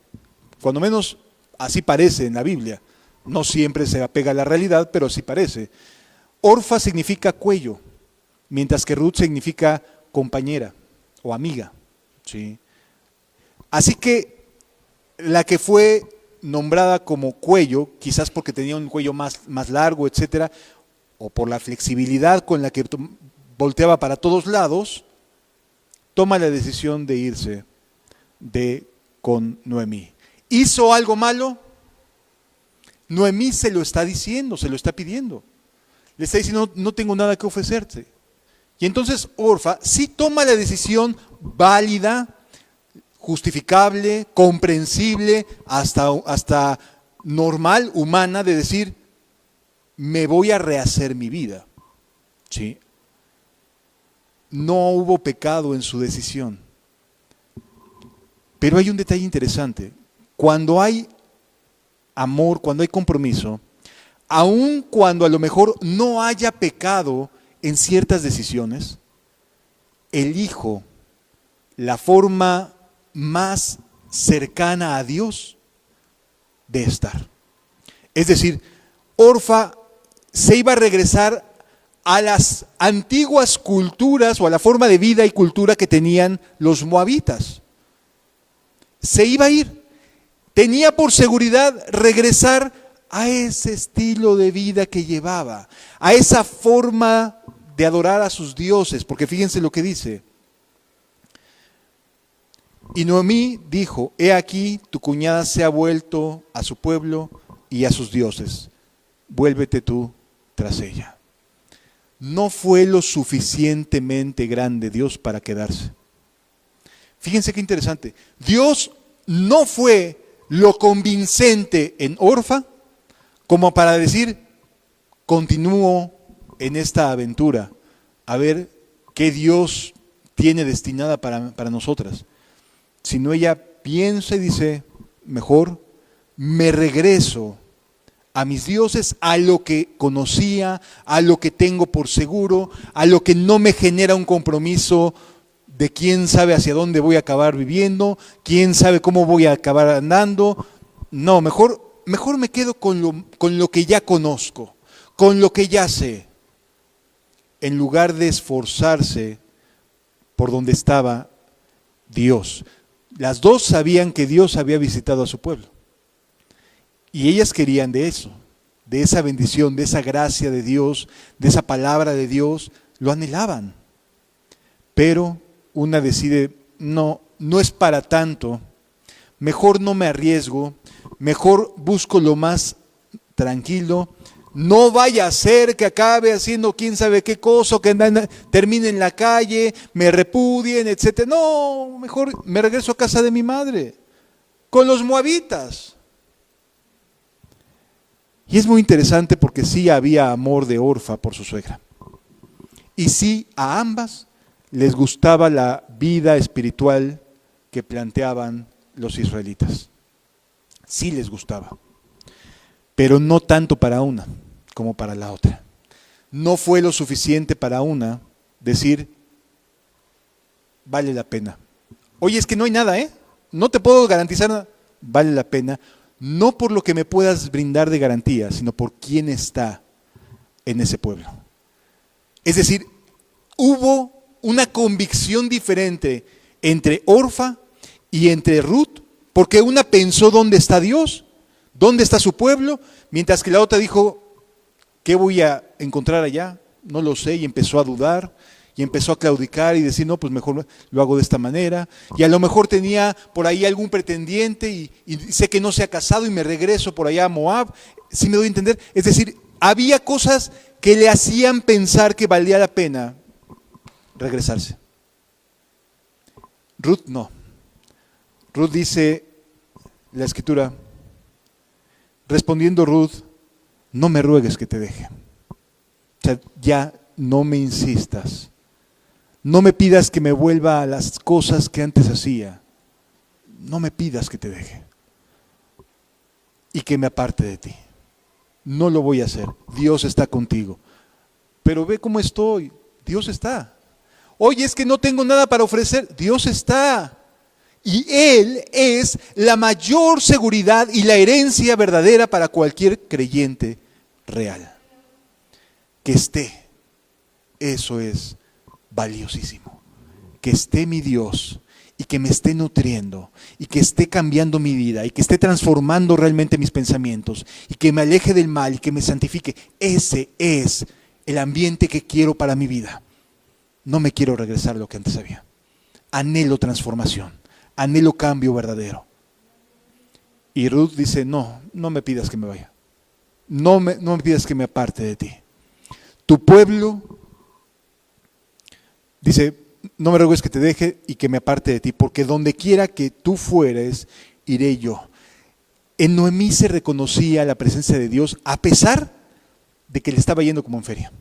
cuando menos así parece en la Biblia. No siempre se apega a la realidad, pero así parece. Orfa significa cuello, mientras que Ruth significa compañera o amiga. ¿Sí? Así que la que fue nombrada como cuello, quizás porque tenía un cuello más largo, etcétera, o por la flexibilidad con la que volteaba para todos lados, toma la decisión de irse con Noemí. ¿Hizo algo malo? Noemí se lo está diciendo, se lo está pidiendo. Le está diciendo, no tengo nada que ofrecerte. Y entonces Orfa sí toma la decisión válida, justificable, comprensible, hasta normal, humana, de decir, me voy a rehacer mi vida. ¿Sí? No hubo pecado en su decisión. Pero hay un detalle interesante. Cuando hay amor, cuando hay compromiso, aun cuando a lo mejor no haya pecado en ciertas decisiones, elijo la forma más cercana a Dios de estar. Es decir, Orfa se iba a regresar a las antiguas culturas o a la forma de vida y cultura que tenían los moabitas. Se iba a ir. Tenía por seguridad regresar a ese estilo de vida que llevaba, a esa forma de adorar a sus dioses, porque fíjense lo que dice. Y Noemí dijo, he aquí, tu cuñada se ha vuelto a su pueblo y a sus dioses. Vuélvete tú tras ella. No fue lo suficientemente grande Dios para quedarse. Fíjense qué interesante. Dios no fue lo convincente en Orfa como para decir, continúo en esta aventura, a ver qué Dios tiene destinada para nosotras. Sino ella piensa y dice, mejor me regreso a mis dioses, a lo que conocía, a lo que tengo por seguro, a lo que no me genera un compromiso de quién sabe hacia dónde voy a acabar viviendo, quién sabe cómo voy a acabar andando. No, mejor me quedo con lo que ya conozco, con lo que ya sé, en lugar de esforzarse por donde estaba Dios. Las dos sabían que Dios había visitado a su pueblo. Y ellas querían de eso, de esa bendición, de esa gracia de Dios, de esa palabra de Dios, lo anhelaban. Pero una decide, no es para tanto, mejor no me arriesgo, mejor busco lo más tranquilo, no vaya a ser que acabe haciendo quién sabe qué cosa, que termine en la calle, me repudien, etc. No, mejor me regreso a casa de mi madre, con los moabitas. Y es muy interesante porque sí había amor de Orfa por su suegra. Y sí, a ambas les gustaba la vida espiritual que planteaban los israelitas. Sí les gustaba. Pero no tanto para una como para la otra. No fue lo suficiente para una decir, vale la pena. Oye, es que no hay nada, no te puedo garantizar nada. Vale la pena. No por lo que me puedas brindar de garantía, sino por quién está en ese pueblo. Es decir, hubo una convicción diferente entre Orfa y entre Ruth, porque una pensó dónde está Dios, dónde está su pueblo, mientras que la otra dijo, ¿qué voy a encontrar allá? No lo sé, y empezó a dudar. Y empezó a claudicar y decir, no, pues mejor lo hago de esta manera. Y a lo mejor tenía por ahí algún pretendiente y sé que no se ha casado y me regreso por allá a Moab. ¿Sí me doy a entender? Es decir, había cosas que le hacían pensar que valía la pena regresarse. Ruth no. Ruth dice, la escritura, respondiendo Ruth, no me ruegues que te deje. O sea, ya no me insistas. No me pidas que me vuelva a las cosas que antes hacía. No me pidas que te deje y que me aparte de ti. No lo voy a hacer. Dios está contigo. Pero ve cómo estoy. Dios está. Oye, es que no tengo nada para ofrecer. Dios está. Y Él es la mayor seguridad y la herencia verdadera para cualquier creyente real. Que esté. Eso es valiosísimo. Que esté mi Dios y que me esté nutriendo y que esté cambiando mi vida y que esté transformando realmente mis pensamientos y que me aleje del mal y que me santifique. Ese es el ambiente que quiero para mi vida. No me quiero regresar a lo que antes había. Anhelo transformación, anhelo cambio verdadero. Y Ruth dice, no me pidas que me vaya. No me pidas que me aparte de ti. Tu pueblo, dice, no me ruegues que te deje y que me aparte de ti, porque donde quiera que tú fueres, iré yo. En Noemí se reconocía la presencia de Dios a pesar de que le estaba yendo como en feria.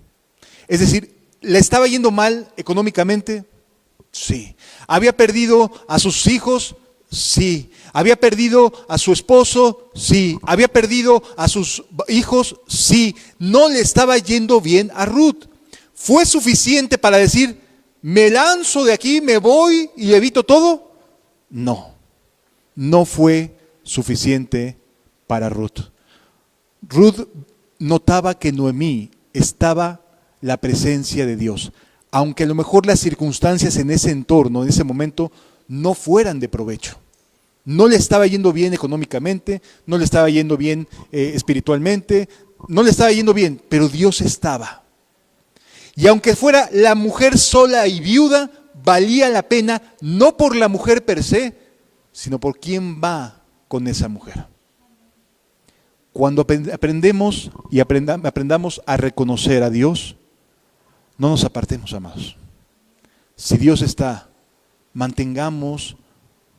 Es decir, ¿le estaba yendo mal económicamente? Sí. ¿Había perdido a sus hijos? Sí. ¿Había perdido a su esposo? Sí. ¿Había perdido a sus hijos? Sí. No le estaba yendo bien a Ruth. ¿Fue suficiente para decir, me lanzo de aquí, me voy y evito todo? No. No fue suficiente para Ruth. Ruth notaba que en Noemí estaba la presencia de Dios, aunque a lo mejor las circunstancias en ese entorno, en ese momento, no fueran de provecho. No le estaba yendo bien económicamente, no le estaba yendo bien espiritualmente, no le estaba yendo bien, pero Dios estaba. Y aunque fuera la mujer sola y viuda, valía la pena, no por la mujer per se, sino por quién va con esa mujer. Cuando aprendemos y aprendamos a reconocer a Dios, no nos apartemos, amados. Si Dios está, mantengamos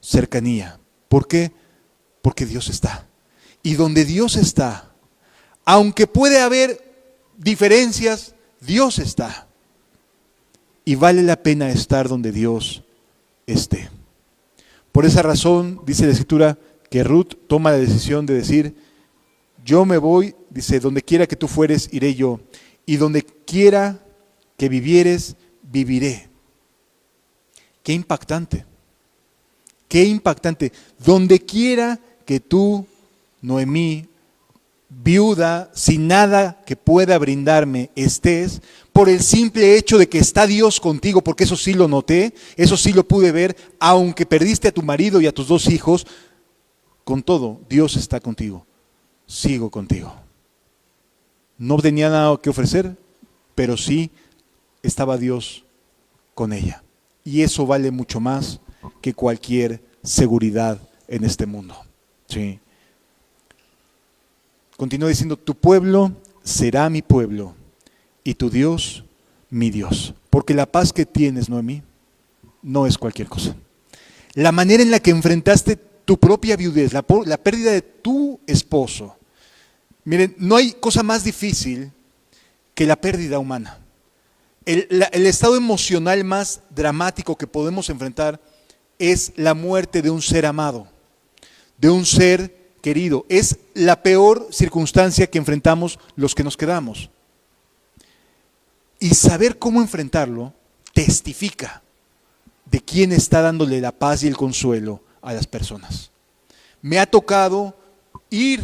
cercanía. ¿Por qué? Porque Dios está. Y donde Dios está, aunque puede haber diferencias, Dios está. Y vale la pena estar donde Dios esté. Por esa razón, dice la Escritura, que Ruth toma la decisión de decir, yo me voy, dice, donde quiera que tú fueres, iré yo. Y donde quiera que vivieres, viviré. Qué impactante. Qué impactante. Donde quiera que tú, Noemí, viuda, sin nada que pueda brindarme, estés, por el simple hecho de que está Dios contigo, porque eso sí lo noté, eso sí lo pude ver, aunque perdiste a tu marido y a tus 2 hijos, con todo, Dios está contigo. Sigo contigo. No tenía nada que ofrecer, pero sí estaba Dios con ella. Y eso vale mucho más que cualquier seguridad en este mundo. Sí. Continúa diciendo, tu pueblo será mi pueblo y tu Dios mi Dios. Porque la paz que tienes, Noemí, no es cualquier cosa. La manera en la que enfrentaste tu propia viudez, la pérdida de tu esposo. Miren, no hay cosa más difícil que la pérdida humana. El estado emocional más dramático que podemos enfrentar es la muerte de un ser amado, de un ser querido. Es la peor circunstancia que enfrentamos los que nos quedamos. Y saber cómo enfrentarlo testifica de quién está dándole la paz y el consuelo a las personas. Me ha tocado ir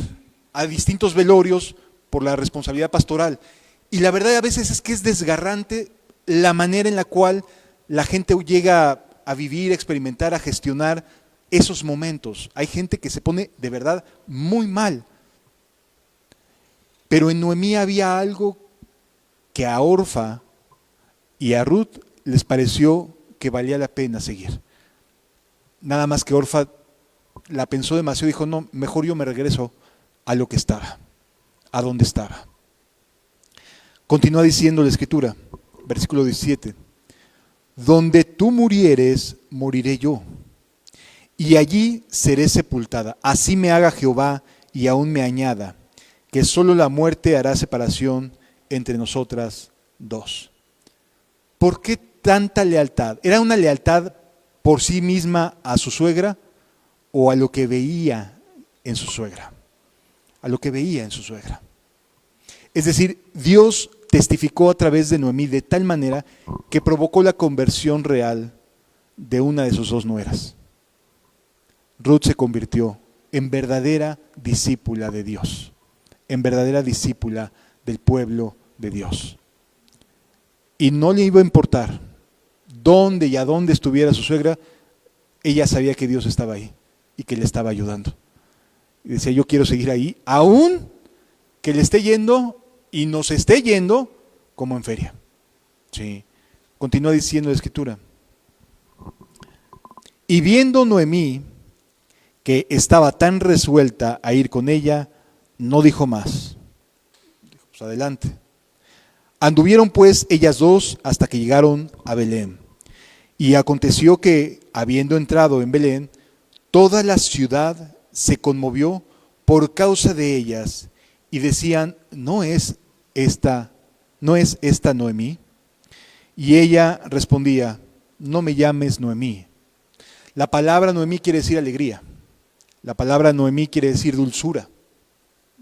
a distintos velorios por la responsabilidad pastoral. Y la verdad a veces es que es desgarrante la manera en la cual la gente llega a vivir, a experimentar, a gestionar esos momentos. Hay gente que se pone de verdad muy mal. Pero en Noemí había algo que a Orfa y a Ruth les pareció que valía la pena seguir. Nada más que Orfa la pensó demasiado y dijo, no, mejor yo me regreso a lo que estaba, a donde estaba. Continúa diciendo la Escritura, versículo 17, donde tú murieres, moriré yo, y allí seré sepultada. Así me haga Jehová y aún me añada, que solo la muerte hará separación entre nosotras 2. ¿Por qué tanta lealtad? ¿Era una lealtad por sí misma a su suegra o a lo que veía en su suegra? A lo que veía en su suegra. Es decir, Dios testificó a través de Noemí de tal manera que provocó la conversión real de una de sus dos nueras. Ruth se convirtió en verdadera discípula de Dios, en verdadera discípula del pueblo de Dios. Y no le iba a importar dónde y a dónde estuviera su suegra, ella sabía que Dios estaba ahí y que le estaba ayudando. Y decía, yo quiero seguir ahí, aún que le esté yendo y nos esté yendo como en feria. Sí. Continúa diciendo la Escritura. Y viendo Noemí que estaba tan resuelta a ir con ella, no dijo más. Dijo, pues adelante. Anduvieron pues ellas dos hasta que llegaron a Belén. Y aconteció que, habiendo entrado en Belén, toda la ciudad se conmovió por causa de ellas, y decían, ¿no es esta Noemí? Y ella respondía, no me llames Noemí. La palabra Noemí quiere decir alegría. La palabra Noemí quiere decir dulzura.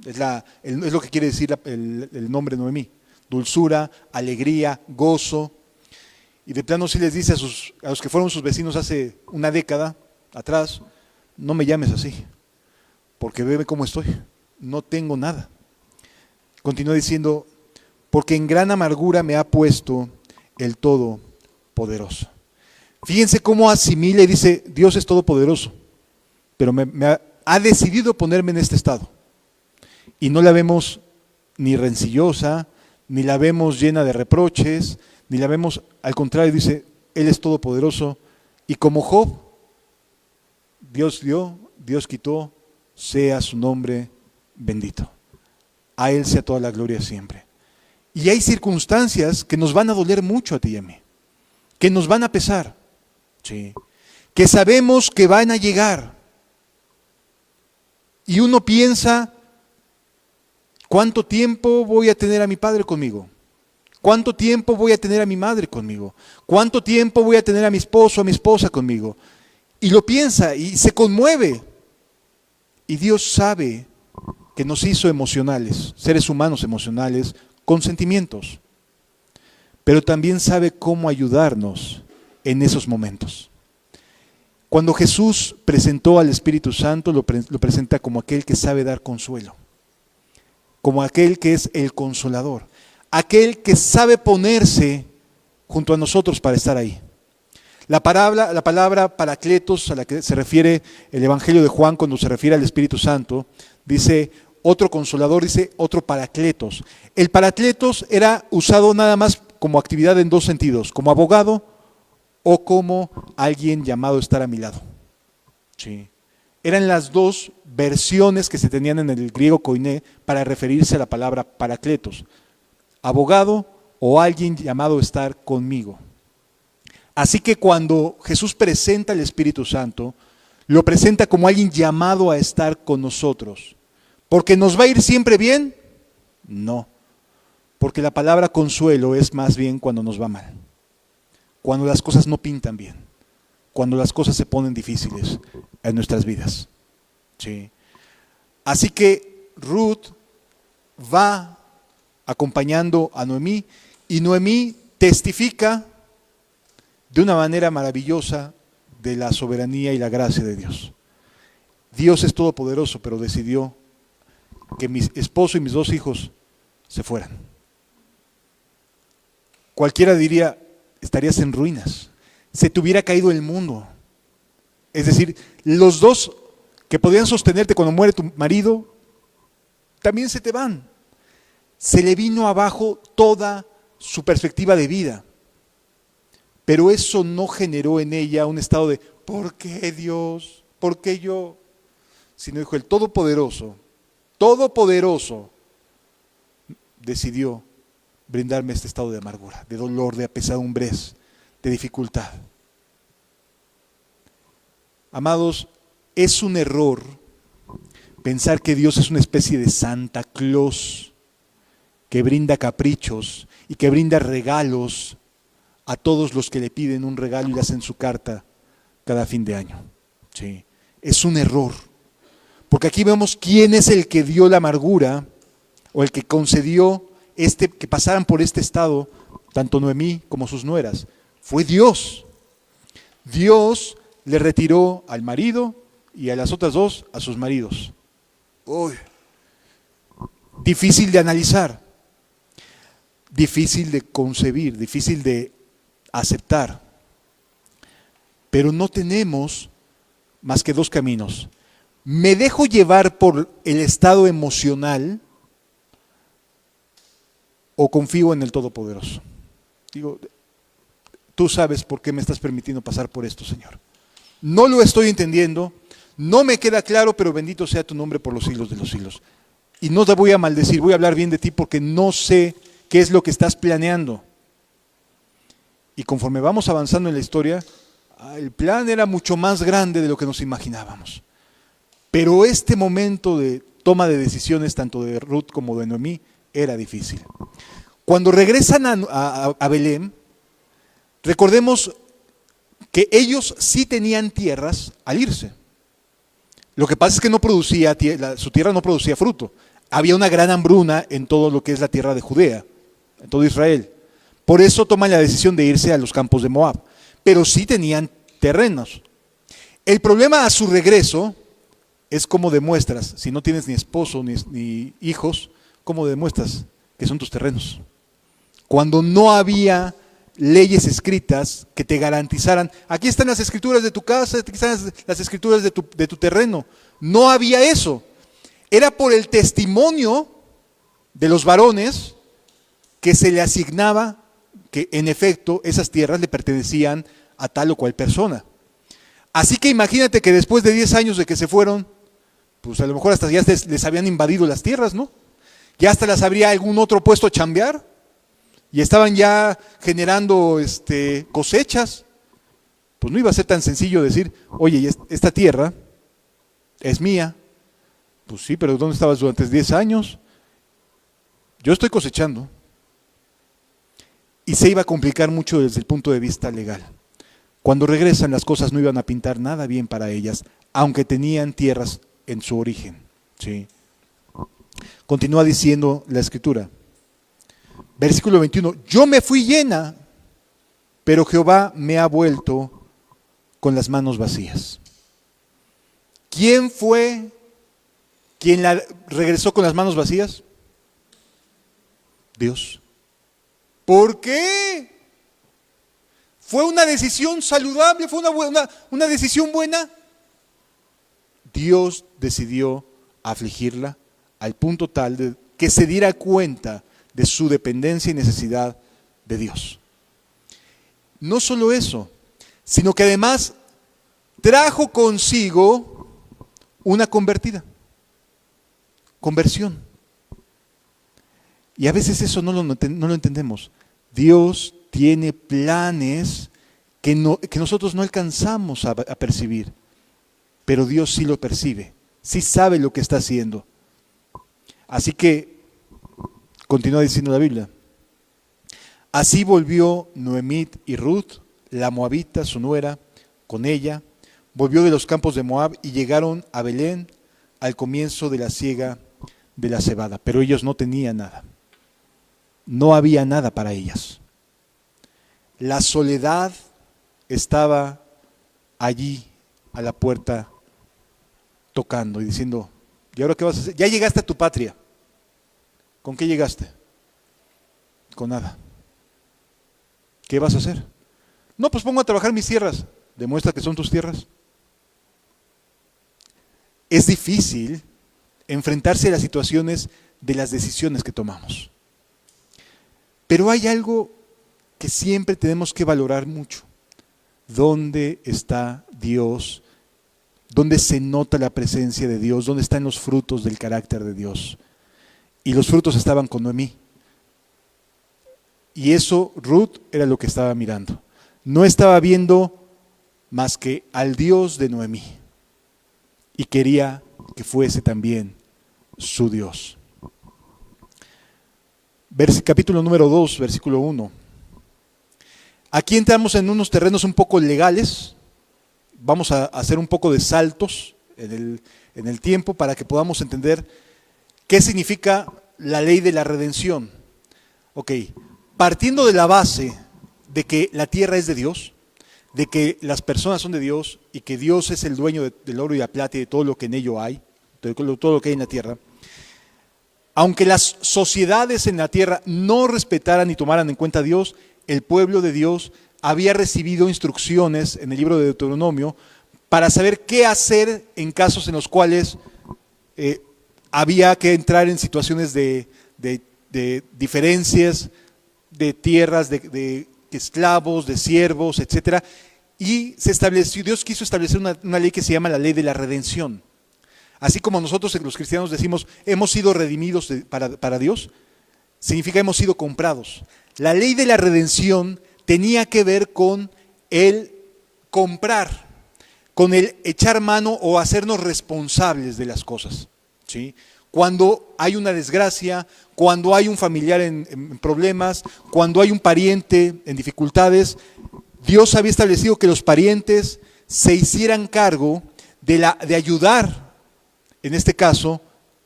Es lo que quiere decir el nombre Noemí. Dulzura, alegría, gozo. Y de plano sí les dice a los que fueron sus vecinos hace una década atrás, no me llames así, porque ve cómo estoy, no tengo nada. Continúa diciendo, porque en gran amargura me ha puesto el Todopoderoso. Fíjense cómo asimila y dice, Dios es todopoderoso, pero ha decidido ponerme en este estado. Y no la vemos ni rencillosa, ni la vemos llena de reproches, ni la vemos, al contrario, dice, Él es todopoderoso. Y como Job, Dios dio, Dios quitó, sea su nombre bendito. A Él sea toda la gloria siempre. Y hay circunstancias que nos van a doler mucho a ti y a mí, que nos van a pesar, ¿sí? Que sabemos que van a llegar. Y uno piensa, ¿cuánto tiempo voy a tener a mi padre conmigo? ¿Cuánto tiempo voy a tener a mi madre conmigo? ¿Cuánto tiempo voy a tener a mi esposo, a mi esposa conmigo? Y lo piensa y se conmueve. Y Dios sabe que nos hizo emocionales, seres humanos emocionales, con sentimientos. Pero también sabe cómo ayudarnos en esos momentos. Cuando Jesús presentó al Espíritu Santo, lo presenta como aquel que sabe dar consuelo, como aquel que es el consolador, aquel que sabe ponerse junto a nosotros para estar ahí. La palabra paracletos, a la que se refiere el Evangelio de Juan cuando se refiere al Espíritu Santo, dice otro consolador, dice otro paracletos. El paracletos era usado nada más como actividad en dos sentidos, como abogado o como alguien llamado a estar a mi lado. Sí. Eran las dos versiones que se tenían en el griego koiné para referirse a la palabra paracletos. Abogado o alguien llamado a estar conmigo. Así que cuando Jesús presenta al Espíritu Santo, lo presenta como alguien llamado a estar con nosotros. ¿Porque nos va a ir siempre bien? No. Porque la palabra consuelo es más bien cuando nos va mal. Cuando las cosas no pintan bien. Cuando las cosas se ponen difíciles en nuestras vidas. Sí. Así que Ruth va acompañando a Noemí, y Noemí testifica de una manera maravillosa de la soberanía y la gracia de Dios. Dios es todopoderoso, pero decidió que mi esposo y mis dos hijos se fueran. Cualquiera diría, estarías en ruinas, se te hubiera caído el mundo. Es decir, los dos que podían sostenerte cuando muere tu marido, también se te van. Se le vino abajo toda su perspectiva de vida. Pero eso no generó en ella un estado de, ¿por qué Dios? ¿Por qué yo? Sino dijo, el Todopoderoso decidió brindarme este estado de amargura, de dolor, de apesadumbres, de dificultad. Amados, es un error pensar que Dios es una especie de Santa Claus que brinda caprichos y que brinda regalos a todos los que le piden un regalo y le hacen su carta cada fin de año. Sí, es un error. Porque aquí vemos quién es el que dio la amargura o el que concedió que pasaran por este estado, tanto Noemí como sus nueras. Fue Dios. Dios le retiró al marido y a las otras dos a sus maridos. Uy, difícil de analizar, difícil de concebir, difícil de aceptar. Pero no tenemos más que dos caminos. ¿Me dejo llevar por el estado emocional o confío en el Todopoderoso? Digo, tú sabes por qué me estás permitiendo pasar por esto, Señor. No lo estoy entendiendo, no me queda claro, pero bendito sea tu nombre por los siglos de los siglos. Y no te voy a maldecir, voy a hablar bien de ti porque no sé qué es lo que estás planeando. Y conforme vamos avanzando en la historia, el plan era mucho más grande de lo que nos imaginábamos. Pero este momento de toma de decisiones, tanto de Ruth como de Noemí, era difícil. Cuando regresan a Belén, recordemos que ellos sí tenían tierras al irse. Lo que pasa es que su tierra no producía fruto. Había una gran hambruna en todo lo que es la tierra de Judea, en todo Israel. Por eso toman la decisión de irse a los campos de Moab. Pero sí tenían terrenos. El problema a su regreso es cómo demuestras, si no tienes ni esposo ni hijos, cómo demuestras que son tus terrenos. Cuando no había leyes escritas que te garantizaran, aquí están las escrituras de tu casa, aquí están las escrituras de tu terreno. No había eso. Era por el testimonio de los varones que se le asignaba que en efecto esas tierras le pertenecían a tal o cual persona. Así que imagínate que después de 10 años de que se fueron, pues a lo mejor hasta ya les habían invadido las tierras, ¿no? Ya hasta las habría algún otro puesto a chambear y estaban ya generando cosechas. Pues no iba a ser tan sencillo decir, oye, esta tierra es mía. Pues sí, pero ¿dónde estabas durante 10 años? Yo estoy cosechando. Y se iba a complicar mucho desde el punto de vista legal. Cuando regresan las cosas no iban a pintar nada bien para ellas, aunque tenían tierras en su origen. ¿Sí? Continúa diciendo la escritura. Versículo 21. Yo me fui llena, pero Jehová me ha vuelto con las manos vacías. ¿Quién fue quien la regresó con las manos vacías? Dios. ¿Por qué? ¿Fue una decisión saludable? ¿Fue una decisión buena? Dios decidió afligirla al punto tal de que se diera cuenta de su dependencia y necesidad de Dios. No solo eso, sino que además trajo consigo una convertida. Conversión. Y a veces eso no lo entendemos. Dios tiene planes que nosotros no alcanzamos a percibir, pero Dios sí lo percibe, sí sabe lo que está haciendo. Así que, continúa diciendo la Biblia, así volvió Noemí y Ruth, la moabita, su nuera, con ella, volvió de los campos de Moab y llegaron a Belén al comienzo de la siega de la cebada, pero ellos no tenían nada. No había nada para ellas. La soledad estaba allí a la puerta tocando y diciendo, ¿y ahora qué vas a hacer? Ya llegaste a tu patria. ¿Con qué llegaste? Con nada. ¿Qué vas a hacer? No, pues pongo a trabajar mis tierras. ¿Demuestra que son tus tierras? Es difícil enfrentarse a las situaciones de las decisiones que tomamos. Pero hay algo que siempre tenemos que valorar mucho. ¿Dónde está Dios? ¿Dónde se nota la presencia de Dios? ¿Dónde están los frutos del carácter de Dios? Y los frutos estaban con Noemí. Y eso Ruth era lo que estaba mirando. No estaba viendo más que al Dios de Noemí. Y quería que fuese también su Dios. Capítulo número 2, versículo 1. Aquí entramos en unos terrenos un poco legales. Vamos a hacer un poco de saltos en el tiempo para que podamos entender qué significa la ley de la redención. Ok, partiendo de la base de que la tierra es de Dios, de que las personas son de Dios y que Dios es el dueño del oro y la plata y de todo lo que en ello hay, de todo lo que hay en la tierra, aunque las sociedades en la tierra no respetaran ni tomaran en cuenta a Dios, el pueblo de Dios había recibido instrucciones en el libro de Deuteronomio para saber qué hacer en casos en los cuales había que entrar en situaciones de diferencias de tierras, de esclavos, de siervos, etcétera. Y se estableció, Dios quiso establecer una ley que se llama la ley de la redención. Así como nosotros los cristianos decimos, hemos sido redimidos para Dios, significa hemos sido comprados. La ley de la redención tenía que ver con el comprar, con el echar mano o hacernos responsables de las cosas, ¿sí? Cuando hay una desgracia, cuando hay un familiar en problemas, cuando hay un pariente en dificultades, Dios había establecido que los parientes se hicieran cargo de ayudar, en este caso,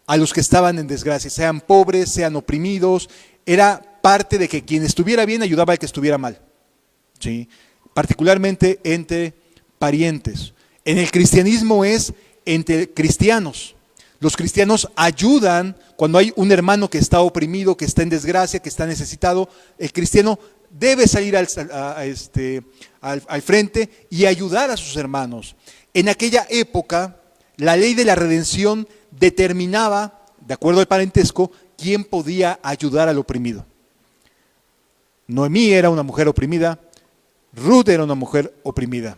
a los que estaban en desgracia, sean pobres, sean oprimidos. Era parte de que quien estuviera bien ayudaba al que estuviera mal, ¿sí? Particularmente entre parientes. En el cristianismo es entre cristianos. Los cristianos ayudan cuando hay un hermano que está oprimido, que está en desgracia, que está necesitado. El cristiano debe salir al frente y ayudar a sus hermanos. En aquella época, la ley de la redención determinaba, de acuerdo al parentesco, quién podía ayudar al oprimido. Noemí era una mujer oprimida, Ruth era una mujer oprimida.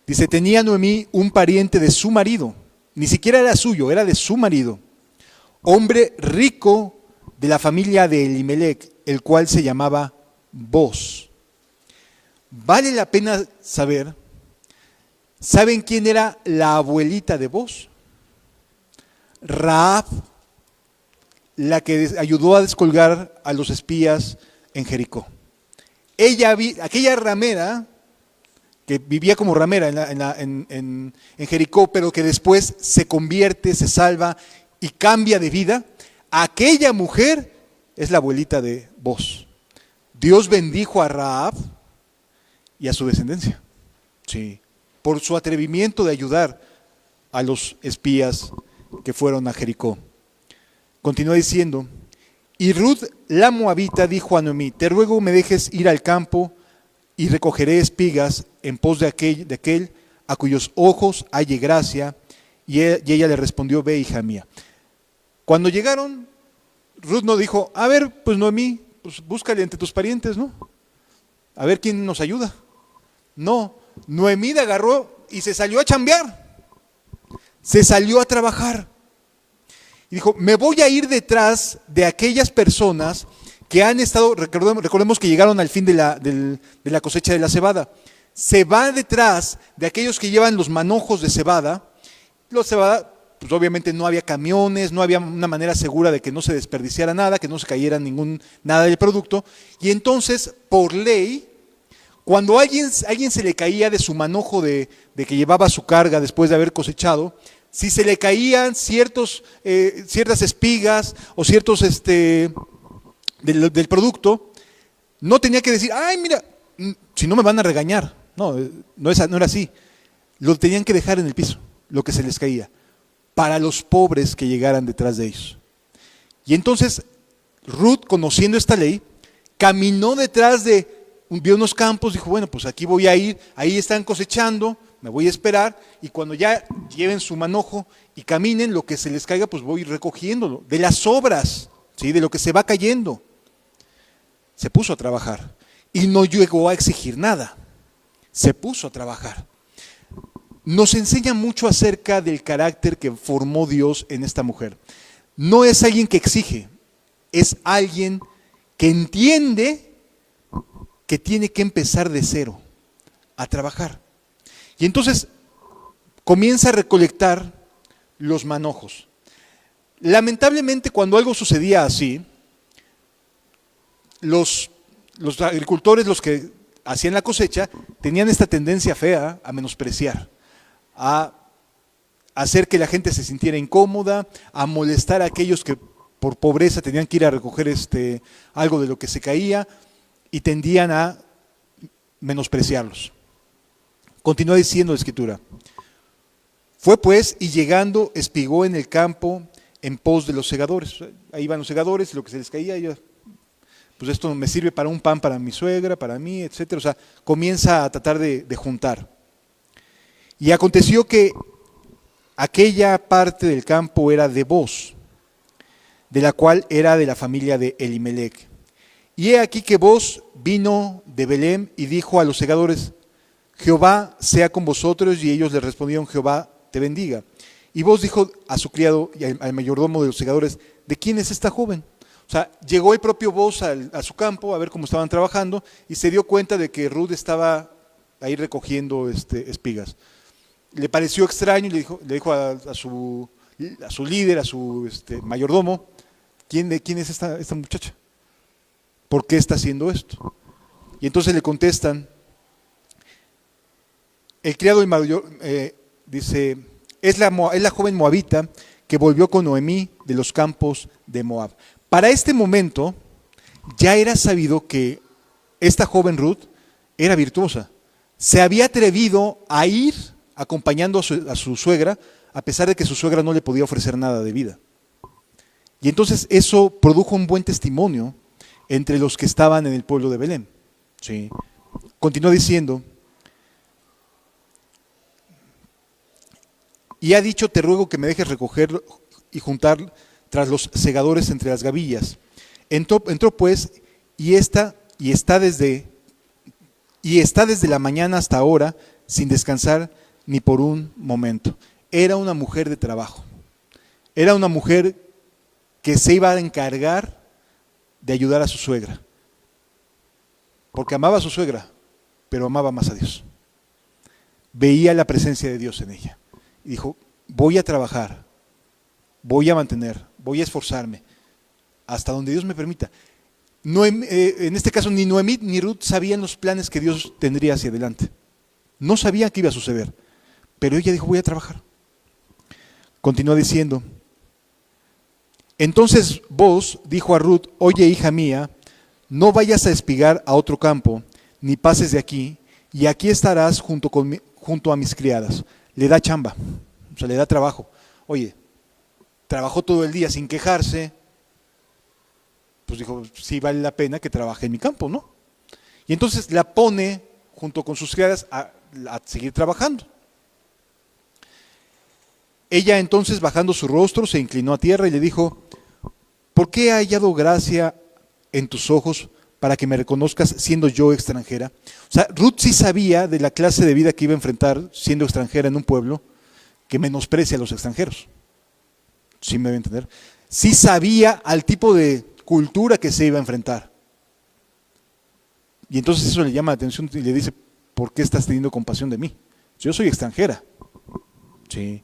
Dice, tenía Noemí un pariente de su marido, ni siquiera era suyo, era de su marido, hombre rico de la familia de Elimelech, el cual se llamaba Boz. Vale la pena saber, ¿saben quién era la abuelita de Boz? Rahab, la que ayudó a descolgar a los espías en Jericó. Ella, aquella ramera, que vivía como ramera en Jericó, pero que después se convierte, se salva y cambia de vida, aquella mujer es la abuelita de Boz. Dios bendijo a Rahab y a su descendencia, sí, por su atrevimiento de ayudar a los espías que fueron a Jericó. Continúa diciendo, y Ruth la moabita dijo a Noemí, te ruego me dejes ir al campo y recogeré espigas en pos de aquel a cuyos ojos halle gracia. Y ella le respondió, ve, hija mía. Cuando llegaron, Ruth no dijo, a ver, pues Noemí, pues búscale entre tus parientes, ¿no? A ver quién nos ayuda. No, Noemí agarró y se salió a chambear. Se salió a trabajar. Y dijo, me voy a ir detrás de aquellas personas que han estado, recordemos que llegaron al fin de la cosecha de la cebada. Se va detrás de aquellos que llevan los manojos de cebada. Los cebada, pues obviamente no había camiones, no había una manera segura de que no se desperdiciara nada, que no se cayera nada del producto. Y entonces, por ley, cuando a alguien se le caía de su manojo de que llevaba su carga después de haber cosechado, si se le caían ciertas espigas o ciertos del producto, no tenía que decir, ay, mira, si no me van a regañar. No era así. Lo tenían que dejar en el piso, lo que se les caía, para los pobres que llegaran detrás de ellos. Y entonces Ruth, conociendo esta ley, caminó detrás vio unos campos, dijo, bueno, pues aquí voy a ir, ahí están cosechando, me voy a esperar, y cuando ya lleven su manojo y caminen, lo que se les caiga, pues voy recogiéndolo, de las sobras, ¿sí? De lo que se va cayendo. Se puso a trabajar y no llegó a exigir nada, se puso a trabajar. Nos enseña mucho acerca del carácter que formó Dios en esta mujer. No es alguien que exige, es alguien que entiende que tiene que empezar de cero a trabajar. Y entonces comienza a recolectar los manojos. Lamentablemente, cuando algo sucedía así, los agricultores, los que hacían la cosecha, tenían esta tendencia fea a menospreciar, a hacer que la gente se sintiera incómoda, a molestar a aquellos que por pobreza tenían que ir a recoger algo de lo que se caía y tendían a menospreciarlos. Continúa diciendo la Escritura: fue pues y llegando espigó en el campo en pos de los segadores. Ahí van los segadores, lo que se les caía, pues esto me sirve para un pan para mi suegra, para mí, etcétera. O sea, comienza a tratar de juntar. Y aconteció que aquella parte del campo era de Booz, de la cual era de la familia de Elimelec. Y he aquí que Booz vino de Belén y dijo a los segadores: Jehová sea con vosotros. Y ellos le respondieron: Jehová te bendiga. Y Booz dijo a su criado y al mayordomo de los segadores: ¿de quién es esta joven? O sea, llegó el propio Booz a su campo a ver cómo estaban trabajando y se dio cuenta de que Ruth estaba ahí recogiendo espigas. Le pareció extraño y le dijo a su líder, a su mayordomo: ¿quién es esta muchacha? ¿Por qué está haciendo esto? Y entonces le contestan, el criado del mayor dice: es la joven moabita que volvió con Noemí de los campos de Moab. Para este momento ya era sabido que esta joven Ruth era virtuosa. Se había atrevido a ir acompañando a su suegra, a pesar de que su suegra no le podía ofrecer nada de vida. Y entonces eso produjo un buen testimonio entre los que estaban en el pueblo de Belén. ¿Sí? Continúa diciendo: y ha dicho: te ruego que me dejes recoger y juntar tras los segadores entre las gavillas. Entró pues y está desde la mañana hasta ahora sin descansar ni por un momento. Era una mujer de trabajo. Era una mujer que se iba a encargar de ayudar a su suegra. Porque amaba a su suegra, pero amaba más a Dios. Veía la presencia de Dios en ella. Y dijo: voy a trabajar, voy a mantener, voy a esforzarme, hasta donde Dios me permita. En este caso ni Noemí ni Ruth sabían los planes que Dios tendría hacia adelante. No sabían qué iba a suceder, pero ella dijo: voy a trabajar. Continúa diciendo: entonces Booz dijo a Ruth: oye, hija mía, no vayas a espigar a otro campo, ni pases de aquí, y aquí estarás junto a mis criadas. Le da chamba, o sea, le da trabajo. Oye, trabajó todo el día sin quejarse, pues dijo: sí vale la pena que trabaje en mi campo, ¿no? Y entonces la pone junto con sus criadas a seguir trabajando. Ella entonces, bajando su rostro, se inclinó a tierra y le dijo: ¿por qué he hallado gracia en tus ojos para que me reconozcas siendo yo extranjera? O sea, Ruth sí sabía de la clase de vida que iba a enfrentar siendo extranjera en un pueblo que menosprecia a los extranjeros. ¿Sí me debe entender? Sí sabía al tipo de cultura que se iba a enfrentar. Y entonces eso le llama la atención y le dice: ¿por qué estás teniendo compasión de mí? Yo soy extranjera. Sí.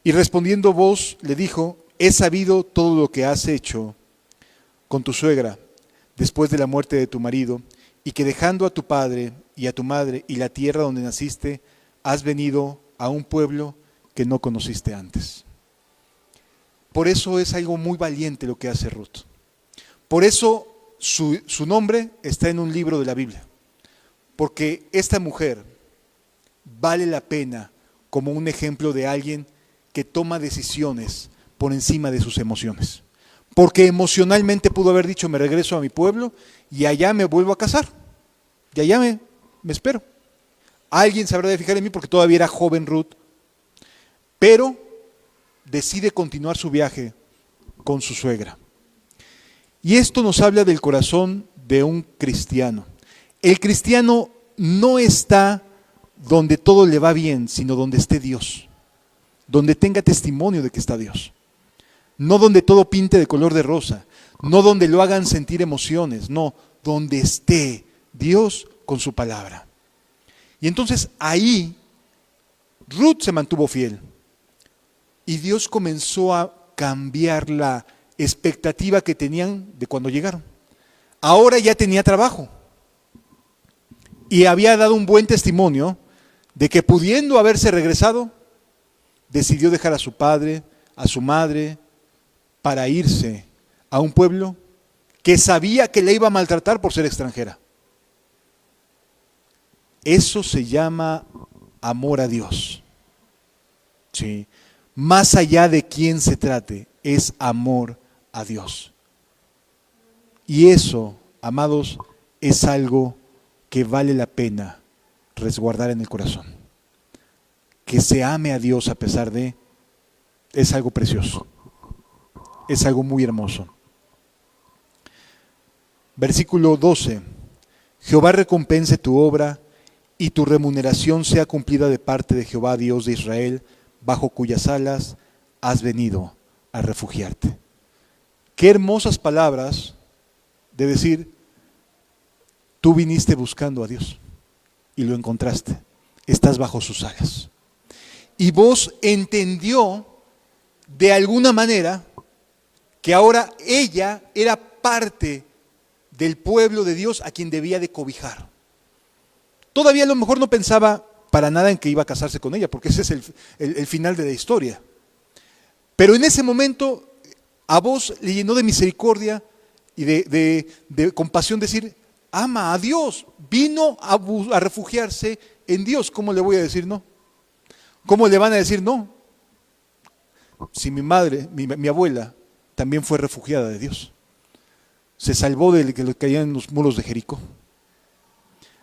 Y respondiendo Booz le dijo: he sabido todo lo que has hecho con tu suegra después de la muerte de tu marido, y que dejando a tu padre y a tu madre y la tierra donde naciste, has venido a un pueblo que no conociste antes. Por eso es algo muy valiente lo que hace Ruth. Por eso su nombre está en un libro de la Biblia. Porque esta mujer vale la pena como un ejemplo de alguien que toma decisiones por encima de sus emociones. Porque emocionalmente pudo haber dicho: me regreso a mi pueblo y allá me vuelvo a casar. Y allá me espero. Alguien se habrá de fijar en mí porque todavía era joven Ruth. Pero decide continuar su viaje con su suegra. Y esto nos habla del corazón de un cristiano. El cristiano no está donde todo le va bien, sino donde esté Dios. Donde tenga testimonio de que está Dios. No donde todo pinte de color de rosa, no donde lo hagan sentir emociones, no, donde esté Dios con su palabra. Y entonces ahí Ruth se mantuvo fiel y Dios comenzó a cambiar la expectativa que tenían de cuando llegaron. Ahora ya tenía trabajo y había dado un buen testimonio de que, pudiendo haberse regresado, decidió dejar a su padre, a su madre, para irse a un pueblo que sabía que le iba a maltratar por ser extranjera. Eso se llama amor a Dios. Sí. Más allá de quién se trate, es amor a Dios. Y eso, amados, es algo que vale la pena resguardar en el corazón. Que se ame a Dios a pesar de, es algo precioso. Es algo muy hermoso. Versículo 12. Jehová recompense tu obra y tu remuneración sea cumplida de parte de Jehová, Dios de Israel, bajo cuyas alas has venido a refugiarte. Qué hermosas palabras de decir, tú viniste buscando a Dios y lo encontraste, estás bajo sus alas. Y vos entendió de alguna manera que ahora ella era parte del pueblo de Dios a quien debía de cobijar. Todavía a lo mejor no pensaba para nada en que iba a casarse con ella, porque ese es el final de la historia. Pero en ese momento a vos le llenó de misericordia y de compasión decir, ama a Dios, vino a refugiarse en Dios. ¿Cómo le voy a decir no? ¿Cómo le van a decir no? Si mi madre, mi abuela, también fue refugiada de Dios. Se salvó de que le caían en los muros de Jericó.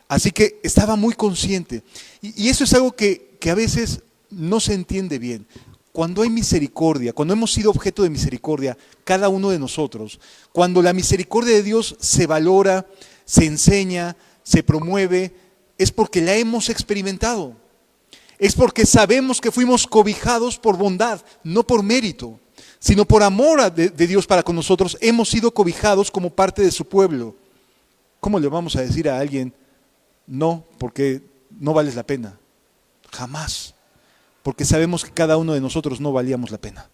Así que estaba muy consciente. Y eso es algo que a veces no se entiende bien. Cuando hay misericordia, cuando hemos sido objeto de misericordia, cada uno de nosotros, cuando la misericordia de Dios se valora, se enseña, se promueve, es porque la hemos experimentado. Es porque sabemos que fuimos cobijados por bondad, no por mérito, sino por amor de Dios para con nosotros. Hemos sido cobijados como parte de su pueblo. ¿Cómo le vamos a decir a alguien, no, porque no vales la pena? Jamás. Porque sabemos que cada uno de nosotros no valíamos la pena.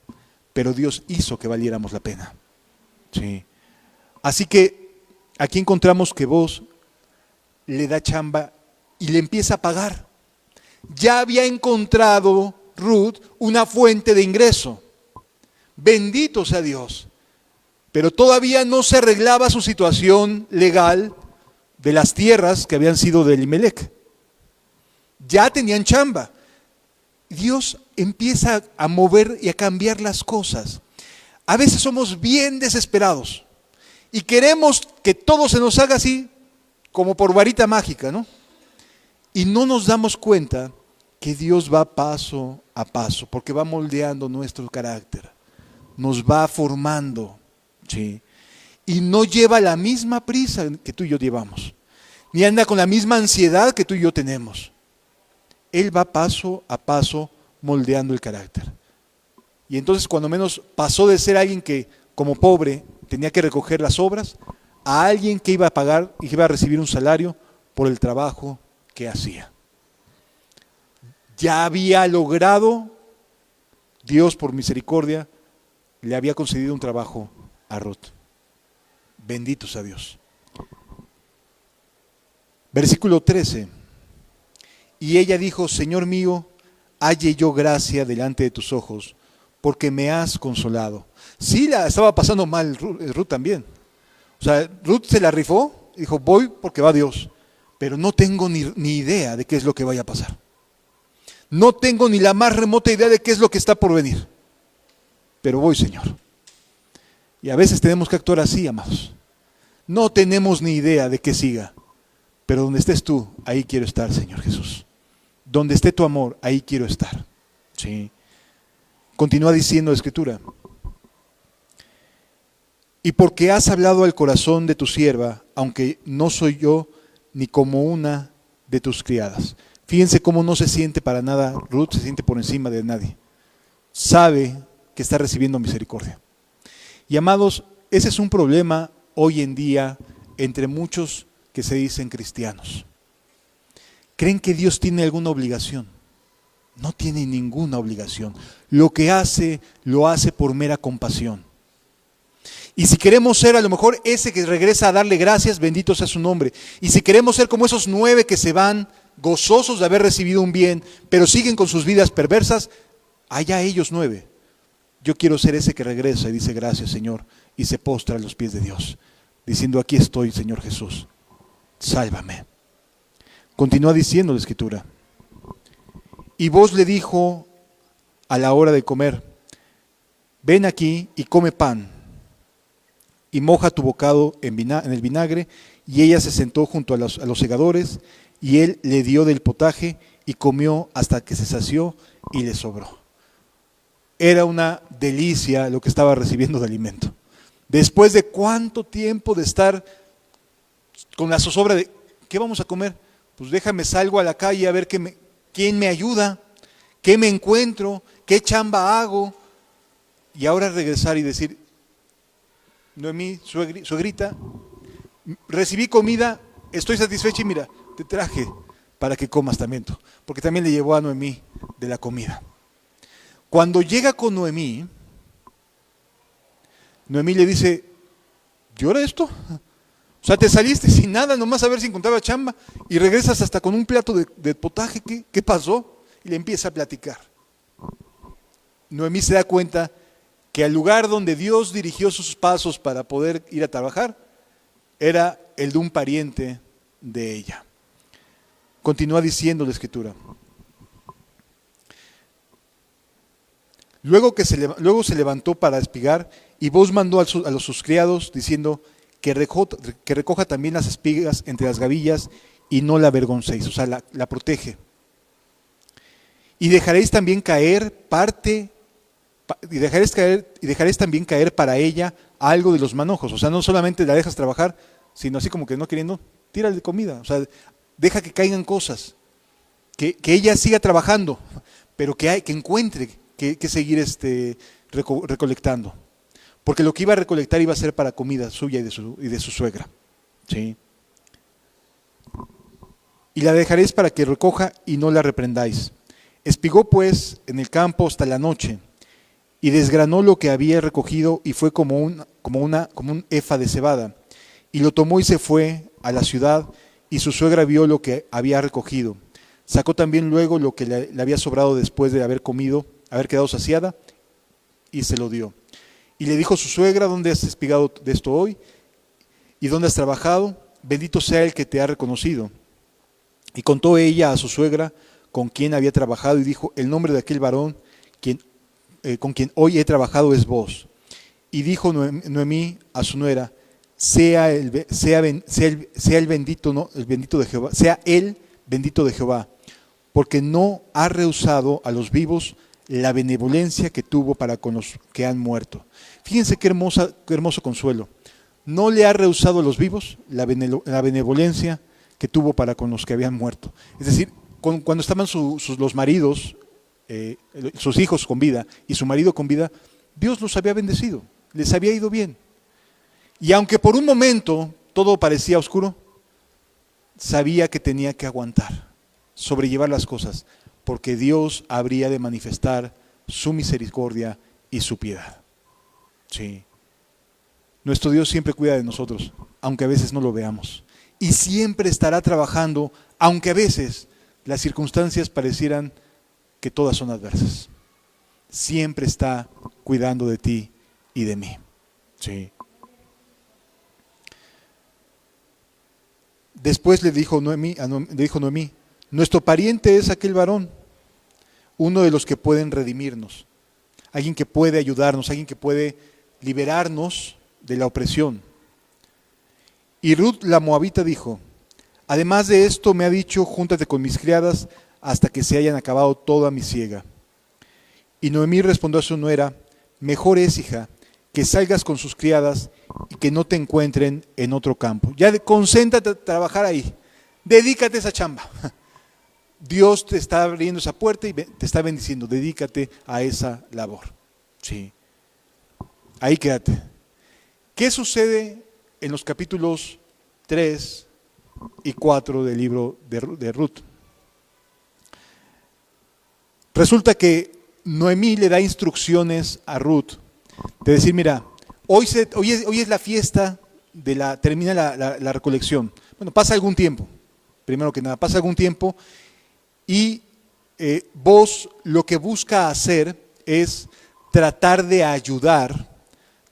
Pero Dios hizo que valiéramos la pena. Sí. Así que aquí encontramos que vos le da chamba y le empieza a pagar. Ya había encontrado Ruth una fuente de ingreso. Bendito sea Dios. Pero todavía no se arreglaba su situación legal de las tierras que habían sido de Elimelec. Ya tenían chamba. Dios empieza a mover y a cambiar las cosas. A veces somos bien desesperados y queremos que todo se nos haga así como por varita mágica, ¿no? Y no nos damos cuenta que Dios va paso a paso, porque va moldeando nuestro carácter, nos va formando, ¿sí? Y no lleva la misma prisa que tú y yo llevamos, ni anda con la misma ansiedad que tú y yo tenemos. Él va paso a paso moldeando el carácter. Y entonces cuando menos pasó de ser alguien que como pobre tenía que recoger las obras, a alguien que iba a pagar y que iba a recibir un salario por el trabajo que hacía. Ya había logrado, Dios por misericordia, le había concedido un trabajo a Ruth. Bendito sea Dios. Versículo 13. Y ella dijo, Señor mío, halle yo gracia delante de tus ojos, porque me has consolado. Sí, la estaba pasando mal Ruth también. O sea, Ruth se la rifó, dijo, voy porque va Dios, pero no tengo ni idea de qué es lo que vaya a pasar. No tengo ni la más remota idea de qué es lo que está por venir. Pero voy, Señor. Y a veces tenemos que actuar así, amados. No tenemos ni idea de qué siga, pero donde estés tú, ahí quiero estar, Señor Jesús. Donde esté tu amor, ahí quiero estar. ¿Sí? Continúa diciendo la Escritura. Y porque has hablado al corazón de tu sierva, aunque no soy yo ni como una de tus criadas. Fíjense cómo no se siente para nada, Ruth se siente por encima de nadie. Sabe que está recibiendo misericordia. Y amados, ese es un problema hoy en día entre muchos que se dicen cristianos. ¿Creen que Dios tiene alguna obligación? No tiene ninguna obligación. Lo que hace, lo hace por mera compasión. Y si queremos ser a lo mejor ese que regresa a darle gracias, bendito sea su nombre. Y si queremos ser como esos 9 que se van gozosos de haber recibido un bien, pero siguen con sus vidas perversas, allá ellos 9. yo quiero ser ese que regresa y dice gracias, Señor, y se postra a los pies de Dios, diciendo aquí estoy, Señor Jesús, sálvame. Continúa diciendo la Escritura. Y Booz le dijo a la hora de comer, ven aquí y come pan, y moja tu bocado en el vinagre. Y ella se sentó junto a los segadores, y él le dio del potaje, y comió hasta que se sació y le sobró. Era una delicia lo que estaba recibiendo de alimento. Después de cuánto tiempo de estar con la zozobra de, ¿qué vamos a comer? Pues déjame salgo a la calle a ver quién me ayuda, qué me encuentro, qué chamba hago. Y ahora regresar y decir, Noemí, suegrita, recibí comida, estoy satisfecha y mira, te traje para que comas también tú. Porque también le llevó a Noemí de la comida. Cuando llega con Noemí, Noemí le dice, ¿llora esto? O sea, te saliste sin nada, nomás a ver si encontraba chamba, y regresas hasta con un plato de potaje, ¿qué pasó? Y le empieza a platicar. Noemí se da cuenta que al lugar donde Dios dirigió sus pasos para poder ir a trabajar, era el de un pariente de ella. Continúa diciendo la Escritura. Luego se levantó para espigar, y Booz mandó a sus criados diciendo que recoja también las espigas entre las gavillas y no la avergoncéis, o sea, la protege. Y dejaréis también caer también caer para ella algo de los manojos, o sea, no solamente la dejas trabajar, sino así como que no queriendo, tírale comida, o sea, deja que caigan cosas, que ella siga trabajando, pero que encuentre que seguir recolectando. Porque lo que iba a recolectar iba a ser para comida suya y de su suegra. ¿Sí? Y la dejaréis para que recoja y no la reprendáis. Espigó pues en el campo hasta la noche, y desgranó lo que había recogido, y fue como un efa de cebada. Y lo tomó y se fue a la ciudad, y su suegra vio lo que había recogido. Sacó también luego lo que le había sobrado después de haber comido, haber quedado saciada, y se lo dio. Y le dijo su suegra, ¿dónde has espigado de esto hoy? ¿Y dónde has trabajado? Bendito sea el que te ha reconocido. Y contó ella a su suegra con quien había trabajado, y dijo, el nombre de aquel varón con quien hoy he trabajado es Booz. Y dijo Noemí a su nuera, sea el bendito de Jehová, sea él bendito de Jehová, porque no ha rehusado a los vivos la benevolencia que tuvo para con los que han muerto. Fíjense qué hermoso consuelo. No le ha rehusado a los vivos la benevolencia que tuvo para con los que habían muerto. Es decir, cuando estaban los maridos, sus hijos con vida y su marido con vida, Dios los había bendecido, les había ido bien. Y aunque por un momento todo parecía oscuro, sabía que tenía que aguantar, sobrellevar las cosas, porque Dios habría de manifestar su misericordia y su piedad. Sí. Nuestro Dios siempre cuida de nosotros, aunque a veces no lo veamos. Y siempre estará trabajando, aunque a veces las circunstancias parecieran que todas son adversas. Siempre está cuidando de ti y de mí. Sí. Después le dijo Noemí, nuestro pariente es aquel varón, uno de los que pueden redimirnos, alguien que puede ayudarnos, alguien que puede liberarnos de la opresión. Y Ruth la moabita dijo, además de esto me ha dicho, júntate con mis criadas hasta que se hayan acabado toda mi siega. Y Noemí respondió a su nuera, mejor es, hija, que salgas con sus criadas y que no te encuentren en otro campo. Ya concéntrate a trabajar ahí, dedícate a esa chamba. Dios te está abriendo esa puerta y te está bendiciendo, dedícate a esa labor. Sí. Ahí quédate. ¿Qué sucede en los capítulos 3 y 4 del libro de Ruth? Resulta que Noemí le da instrucciones a Ruth de decir, mira, hoy es la fiesta, termina la recolección. Bueno, pasa algún tiempo, primero que nada, pasa algún tiempo y Booz lo que busca hacer es tratar de ayudar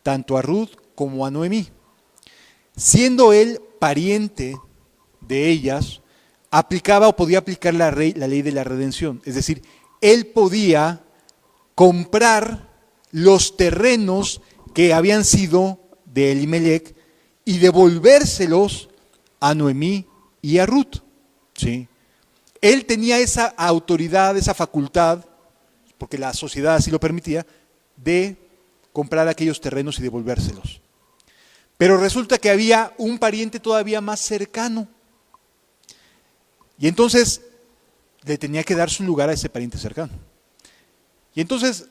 tanto a Ruth como a Noemí. Siendo él pariente de ellas, aplicaba o podía aplicar la ley de la redención. Es decir, él podía comprar los terrenos que habían sido de Elimelec y devolvérselos a Noemí y a Ruth. ¿Sí? Él tenía esa autoridad, esa facultad, porque la sociedad así lo permitía, de comprar aquellos terrenos y devolvérselos. Pero resulta que había un pariente todavía más cercano. Y entonces le tenía que dar su lugar a ese pariente cercano. Y entonces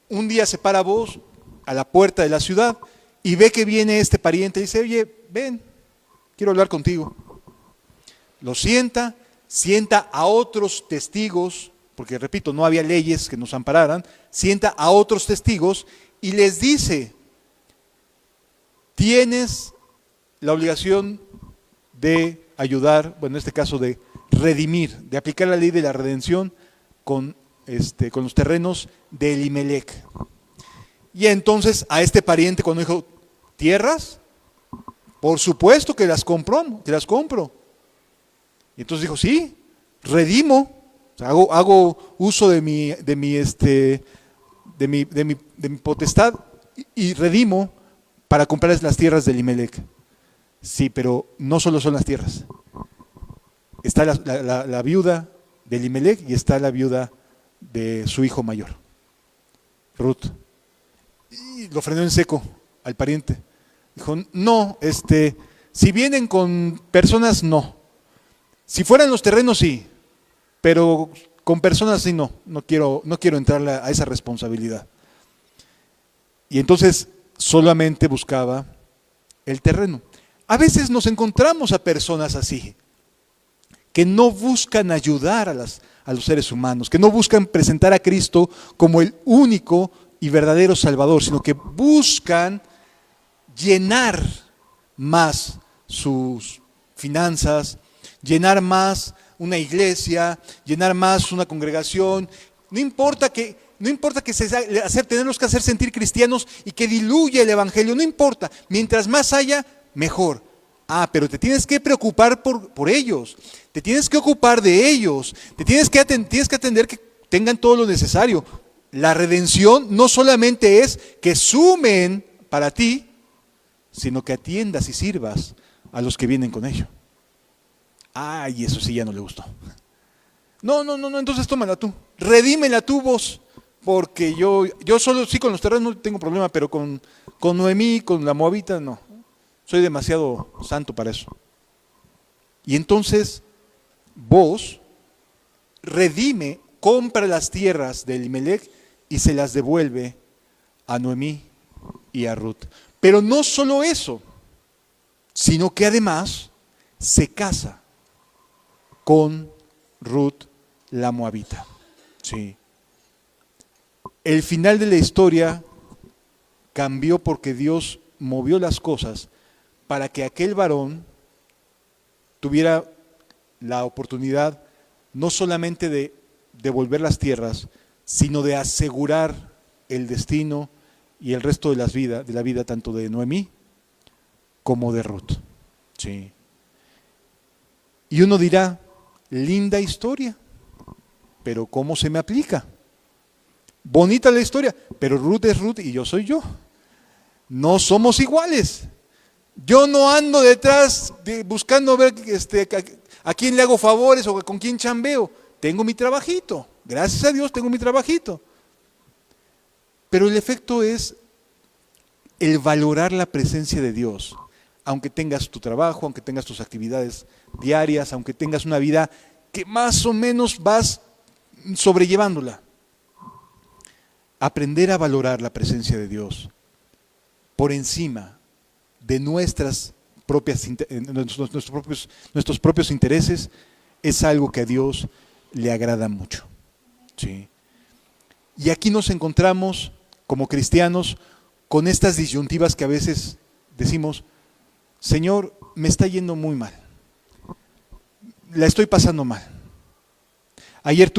un día se para Booz a la puerta de la ciudad y ve que viene este pariente y dice, oye, ven, quiero hablar contigo. Lo sienta a otros testigos, porque repito, no había leyes que nos ampararan, sienta a otros testigos y les dice, tienes la obligación de ayudar, bueno, en este caso de redimir, de aplicar la ley de la redención con los terrenos de Elimelec. Y entonces a este pariente cuando dijo, ¿tierras? Por supuesto que las compro. Y entonces dijo, sí, redimo, o sea, hago uso de mi potestad y redimo para comprar las tierras de Elimelec. Sí, pero no solo son las tierras. Está la viuda de Elimelec y está la viuda de su hijo mayor, Ruth. Y lo frenó en seco al pariente. Dijo, no, si vienen con personas, no. Si fueran los terrenos, sí, pero con personas sí no quiero entrar a esa responsabilidad. Y entonces solamente buscaba el terreno. A veces nos encontramos a personas así, que no buscan ayudar a los seres humanos, que no buscan presentar a Cristo como el único y verdadero Salvador, sino que buscan llenar más sus finanzas, llenar más una iglesia, llenar más una congregación. No importa que tenerlos que hacer sentir cristianos y que diluya el evangelio, no importa. Mientras más haya, mejor. Pero te tienes que preocupar por ellos, te tienes que ocupar de ellos, tienes que atender que tengan todo lo necesario. La redención no solamente es que sumen para ti, sino que atiendas y sirvas a los que vienen con ello. Y eso sí ya no le gustó. No, entonces tómala tú, redímela tú vos, porque yo solo sí con los terrenos no tengo problema, pero con Noemí, con la moabita, no. Soy demasiado santo para eso. Y entonces vos redime, compra las tierras de Elimelec y se las devuelve a Noemí y a Ruth. Pero no solo eso, sino que además se casa con Ruth la moabita. Sí. El final de la historia cambió porque Dios movió las cosas para que aquel varón tuviera la oportunidad no solamente de devolver las tierras, sino de asegurar el destino y el resto de la vida tanto de Noemí como de Ruth. Sí. Y uno dirá, linda historia, pero ¿cómo se me aplica? Bonita la historia, pero Ruth es Ruth y yo soy yo. No somos iguales. Yo no ando detrás buscando ver a quién le hago favores o con quién chambeo. Tengo mi trabajito. Gracias a Dios tengo mi trabajito. Pero el efecto es el valorar la presencia de Dios. Aunque tengas tu trabajo, aunque tengas tus actividades diarias, aunque tengas una vida que más o menos vas sobrellevándola. Aprender a valorar la presencia de Dios por encima de nuestros propios intereses es algo que a Dios le agrada mucho. ¿Sí? Y aquí nos encontramos como cristianos con estas disyuntivas que a veces decimos, Señor, me está yendo muy mal, la estoy pasando mal. Ayer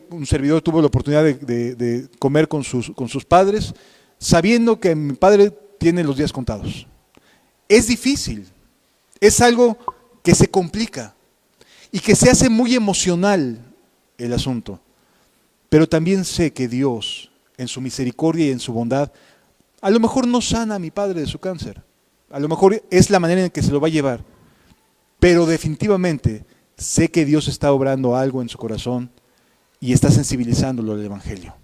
un servidor tuvo la oportunidad de comer con sus padres, sabiendo que mi padre tiene los días contados. Es difícil, es algo que se complica y que se hace muy emocional el asunto. Pero también sé que Dios, en su misericordia y en su bondad, a lo mejor no sana a mi padre de su cáncer. A lo mejor es la manera en que se lo va a llevar. Pero definitivamente sé que Dios está obrando algo en su corazón y está sensibilizándolo al Evangelio.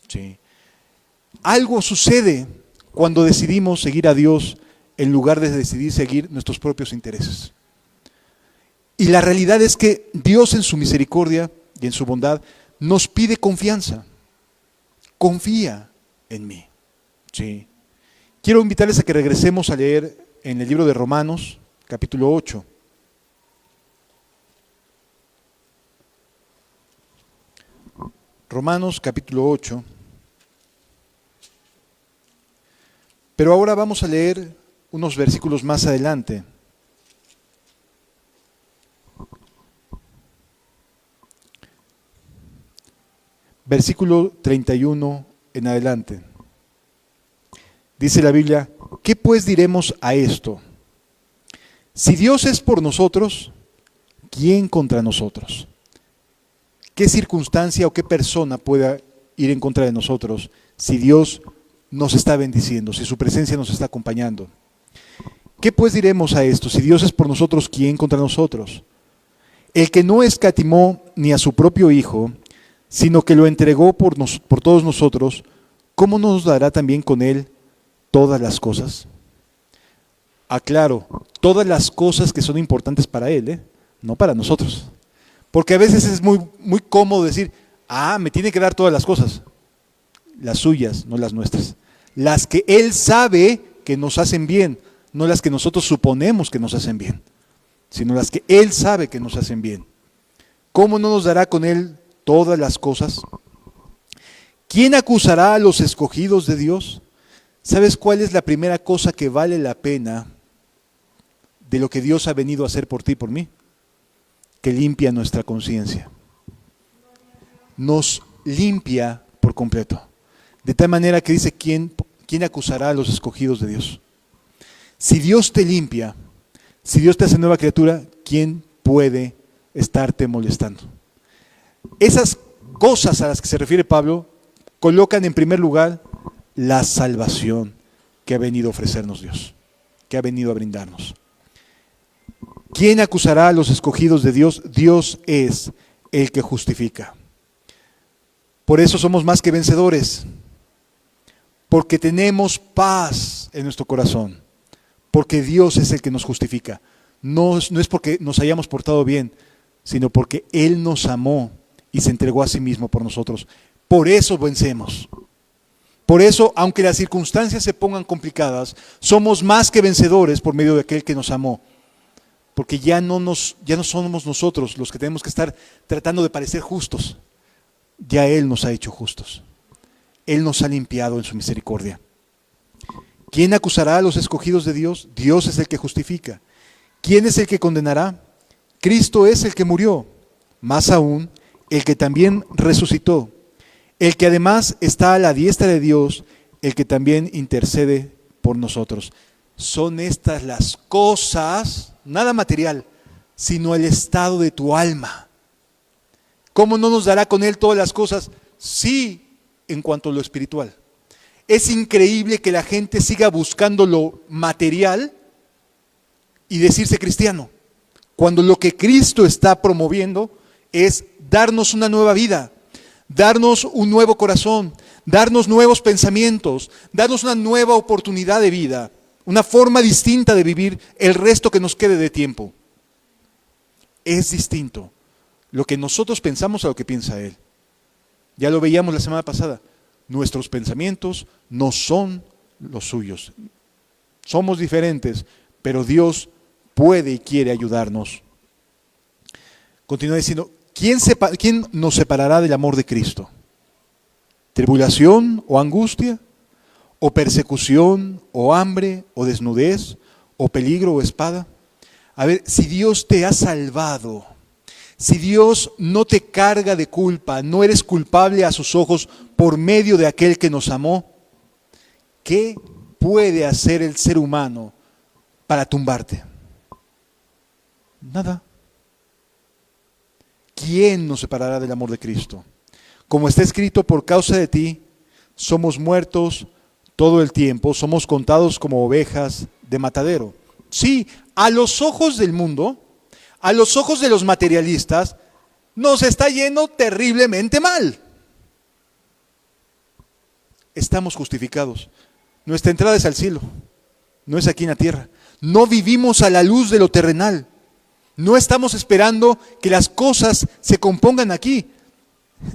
¿Sí? Algo sucede cuando decidimos seguir a Dios en lugar de decidir seguir nuestros propios intereses. Y la realidad es que Dios en su misericordia y en su bondad nos pide confianza. Confía en mí. Sí. Quiero invitarles a que regresemos a leer en el libro de Romanos, capítulo 8. Romanos, capítulo 8. Pero ahora vamos a leer unos versículos más adelante. Versículo 31 en adelante. Dice la Biblia, ¿qué pues diremos a esto? Si Dios es por nosotros, ¿quién contra nosotros? ¿Qué circunstancia o qué persona pueda ir en contra de nosotros si Dios nos está bendiciendo, si su presencia nos está acompañando? ¿Qué pues diremos a esto? Si Dios es por nosotros, ¿quién contra nosotros? El que no escatimó ni a su propio Hijo, sino que lo entregó por todos nosotros, ¿cómo no nos dará también con Él todas las cosas? Aclaro, todas las cosas que son importantes para Él, no para nosotros. Porque a veces es muy, muy cómodo decir, me tiene que dar todas las cosas. Las suyas, no las nuestras. Las que Él sabe que nos hacen bien, no las que nosotros suponemos que nos hacen bien, sino las que Él sabe que nos hacen bien. ¿Cómo no nos dará con Él todas las cosas? ¿Quién acusará a los escogidos de Dios? ¿Sabes cuál es la primera cosa que vale la pena de lo que Dios ha venido a hacer por ti y por mí? Que limpia nuestra conciencia. Nos limpia por completo. De tal manera que dice, ¿quién acusará a los escogidos de Dios? Si Dios te limpia, si Dios te hace nueva criatura, ¿quién puede estarte molestando? Esas cosas a las que se refiere Pablo colocan en primer lugar la salvación que ha venido a ofrecernos Dios, que ha venido a brindarnos. ¿Quién acusará a los escogidos de Dios? Dios es el que justifica. Por eso somos más que vencedores, porque tenemos paz en nuestro corazón, porque Dios es el que nos justifica. No es porque nos hayamos portado bien, sino porque Él nos amó y se entregó a sí mismo por nosotros. Por eso vencemos. Por eso, aunque las circunstancias se pongan complicadas, somos más que vencedores por medio de aquel que nos amó. Porque ya no somos nosotros los que tenemos que estar tratando de parecer justos. Ya Él nos ha hecho justos. Él nos ha limpiado en su misericordia. ¿Quién acusará a los escogidos de Dios? Dios es el que justifica. ¿Quién es el que condenará? Cristo es el que murió, más aún, el que también resucitó, el que además está a la diestra de Dios, el que también intercede por nosotros. Son estas las cosas, nada material, sino el estado de tu alma. ¿Cómo no nos dará con Él todas las cosas? Sí, en cuanto a lo espiritual. Es increíble que la gente siga buscando lo material y decirse cristiano, cuando lo que Cristo está promoviendo es darnos una nueva vida, darnos un nuevo corazón, darnos nuevos pensamientos, darnos una nueva oportunidad de vida, una forma distinta de vivir el resto que nos quede de tiempo. Es distinto lo que nosotros pensamos a lo que piensa Él. Ya lo veíamos la semana pasada. Nuestros pensamientos no son los suyos. Somos diferentes, pero Dios puede y quiere ayudarnos. Continúa diciendo, ¿quién nos separará del amor de Cristo? ¿Tribulación o angustia? ¿O persecución o hambre o desnudez? ¿O peligro o espada? A ver, si Dios te ha salvado, Si Dios no te carga de culpa, no eres culpable a sus ojos por medio de aquel que nos amó, ¿qué puede hacer el ser humano para tumbarte? Nada. ¿Quién nos separará del amor de Cristo? Como está escrito, por causa de ti somos muertos todo el tiempo, somos contados como ovejas de matadero. Sí, a los ojos del mundo, a los ojos de los materialistas, nos está yendo terriblemente mal. Estamos justificados. Nuestra entrada es al cielo, no es aquí en la tierra. No vivimos a la luz de lo terrenal. No estamos esperando que las cosas se compongan aquí.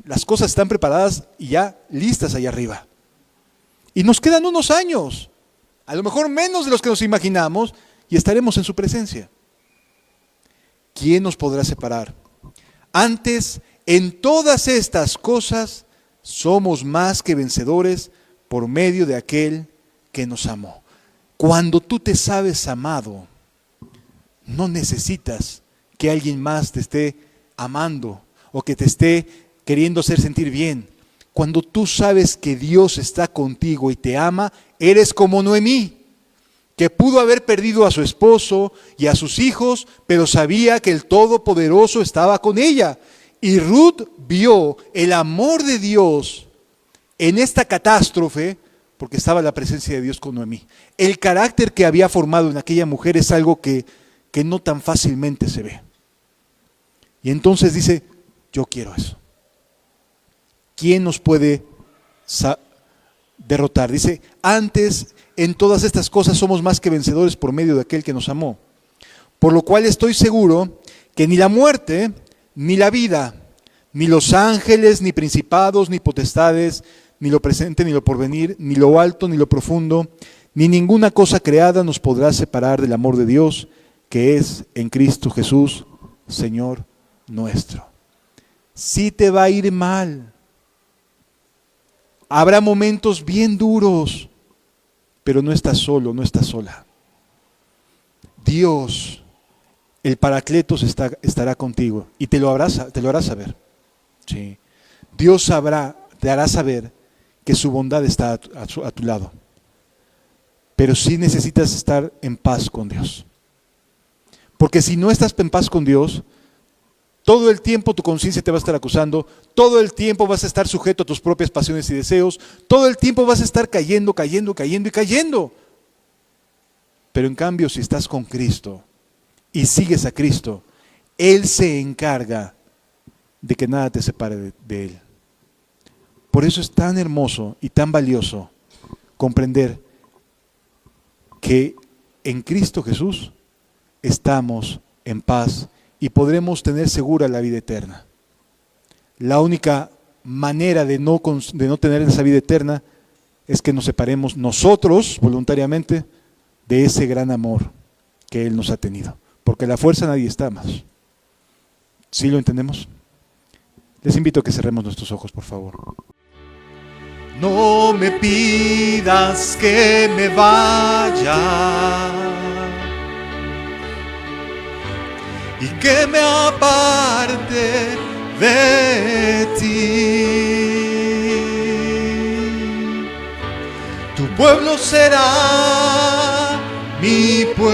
Las cosas están preparadas y ya listas allá arriba. Y nos quedan unos años, a lo mejor menos de los que nos imaginamos, y estaremos en su presencia. ¿Quién nos podrá separar? Antes, en todas estas cosas, somos más que vencedores por medio de aquel que nos amó. Cuando tú te sabes amado, no necesitas que alguien más te esté amando o que te esté queriendo hacer sentir bien. Cuando tú sabes que Dios está contigo y te ama, eres como Noemí, que pudo haber perdido a su esposo y a sus hijos, pero sabía que el Todopoderoso estaba con ella. Y Ruth vio el amor de Dios en esta catástrofe, porque estaba la presencia de Dios con Noemí. El carácter que había formado en aquella mujer es algo que no tan fácilmente se ve. Y entonces dice, yo quiero eso. ¿Quién nos puede derrotar? Dice, antes en todas estas cosas somos más que vencedores por medio de aquel que nos amó. Por lo cual estoy seguro que ni la muerte, ni la vida, ni los ángeles, ni principados, ni potestades, ni lo presente, ni lo porvenir, ni lo alto, ni lo profundo, ni ninguna cosa creada nos podrá separar del amor de Dios, que es en Cristo Jesús, Señor nuestro. Sí te va a ir mal. Habrá momentos bien duros, pero no estás solo, no estás sola. Dios, el Paracletos, estará contigo y te lo hará saber. Sí. Dios te hará saber que su bondad está a tu lado. Pero sí necesitas estar en paz con Dios. Porque si no estás en paz con Dios, todo el tiempo tu conciencia te va a estar acusando, todo el tiempo vas a estar sujeto a tus propias pasiones y deseos, todo el tiempo vas a estar cayendo. Pero en cambio, si estás con Cristo y sigues a Cristo, Él se encarga de que nada te separe de Él. Por eso es tan hermoso y tan valioso comprender que en Cristo Jesús estamos en paz y podremos tener segura la vida eterna. La única manera de no tener esa vida eterna es que nos separemos nosotros voluntariamente de ese gran amor que Él nos ha tenido. Porque a la fuerza nadie está más. ¿Sí lo entendemos? Les invito a que cerremos nuestros ojos, por favor. No me pidas que me vaya y que me aparte de ti. Tu pueblo será mi pueblo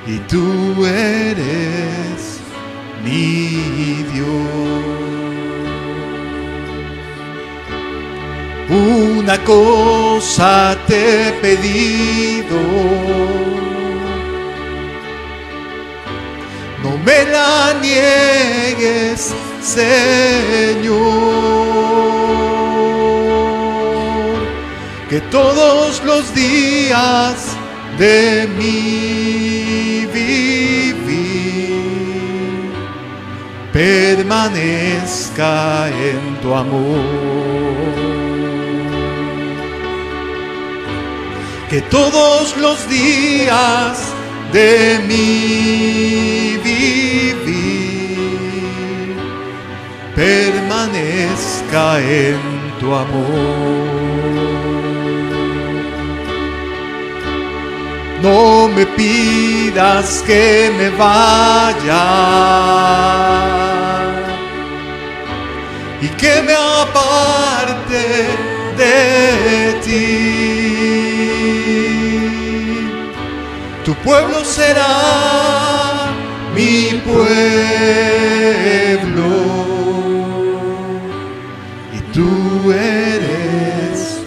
y tú eres mi Dios. Una cosa te he pedido, no me la niegues, Señor, que todos los días de mi vivir permanezca en tu amor. Que todos los días de mi vivir permanezca en tu amor. no me pidas que me vaya y que me aparte de ti. Tu pueblo será mi pueblo y tú eres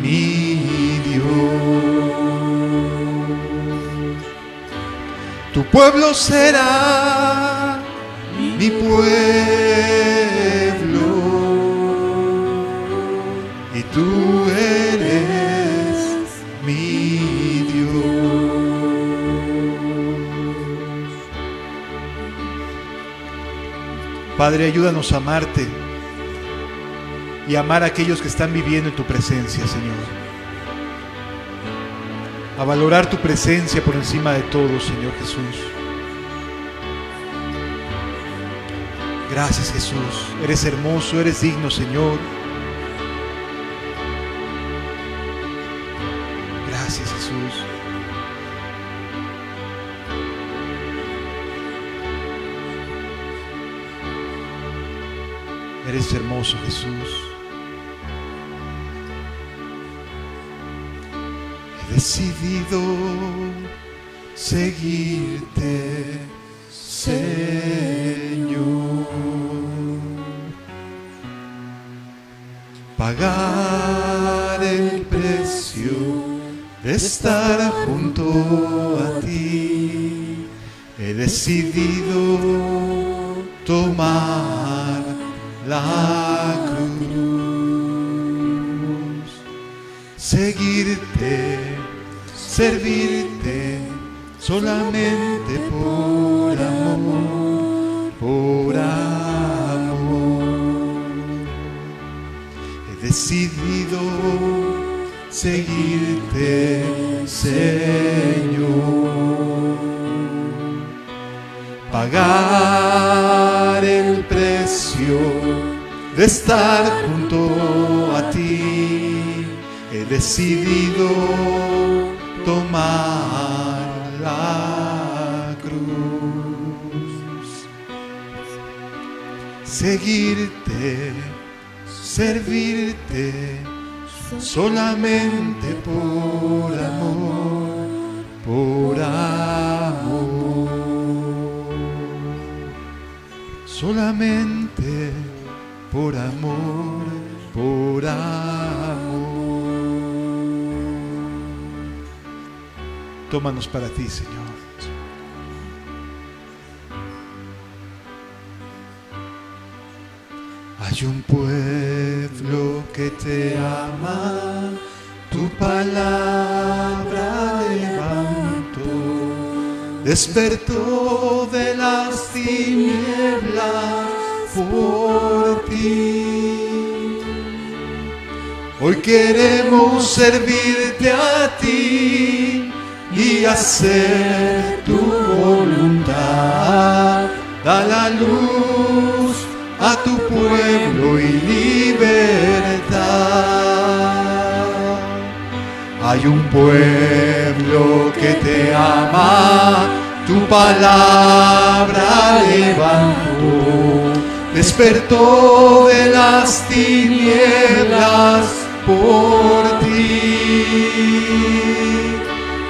mi Dios. Tu pueblo será mi pueblo y tú eres mi Dios. Padre, ayúdanos a amarte y amar a aquellos que están viviendo en tu presencia, Señor. A valorar tu presencia por encima de todo, Señor Jesús. Gracias, Jesús. Eres hermoso, eres digno, Señor. Gracias, Jesús. Eres hermoso, Jesús. He decidido seguirte, Señor. Pagar el precio de estar junto a ti. He decidido tomar la cruz, seguirte, servirte solamente por amor, por amor. He decidido seguirte, Señor, pagar el precio de estar junto a ti. He decidido tomar la cruz, seguirte, servirte solamente por amor, por amor, solamente por amor, por amor. Tómanos para ti, Señor. Hay un pueblo que te ama, tu palabra levantó, despertó de las tinieblas por ti. Hoy queremos servirte a ti y hacer tu voluntad. Da la luz a tu pueblo y libertad. Hay un pueblo que te ama, tu palabra levantó, despertó de las tinieblas por ti.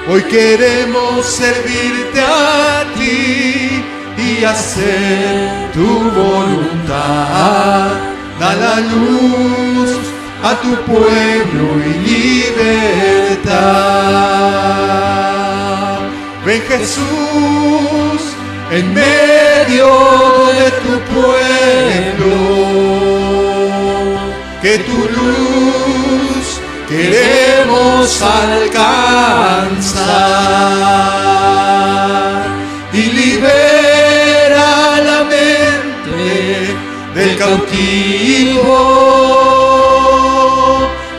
Hoy queremos servirte a ti y hacer tu voluntad. Da la luz a tu pueblo y libertad. Ven Jesús en medio de tu pueblo, que tu luz queremos alcanzar y libera la mente del cautivo,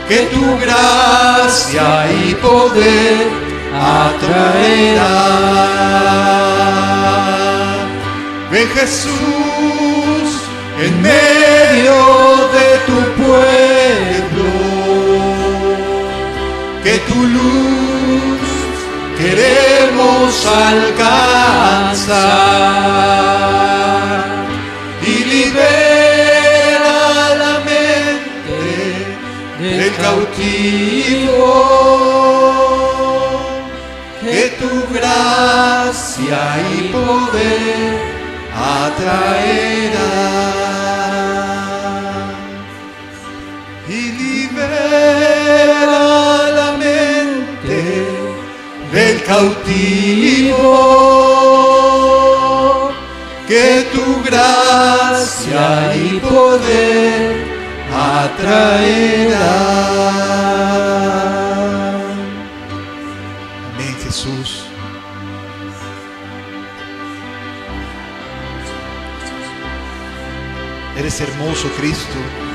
que tu gracia y poder atraerá. Ven Jesús en medio de tu pueblo, que tu luz queremos podemos alcanzar. Y libera la mente del cautivo, que tu gracia y poder atraerá. Y libera la mente del cautivo, que tu gracia y poder atraerá. Amén, Jesús. Eres hermoso, Cristo.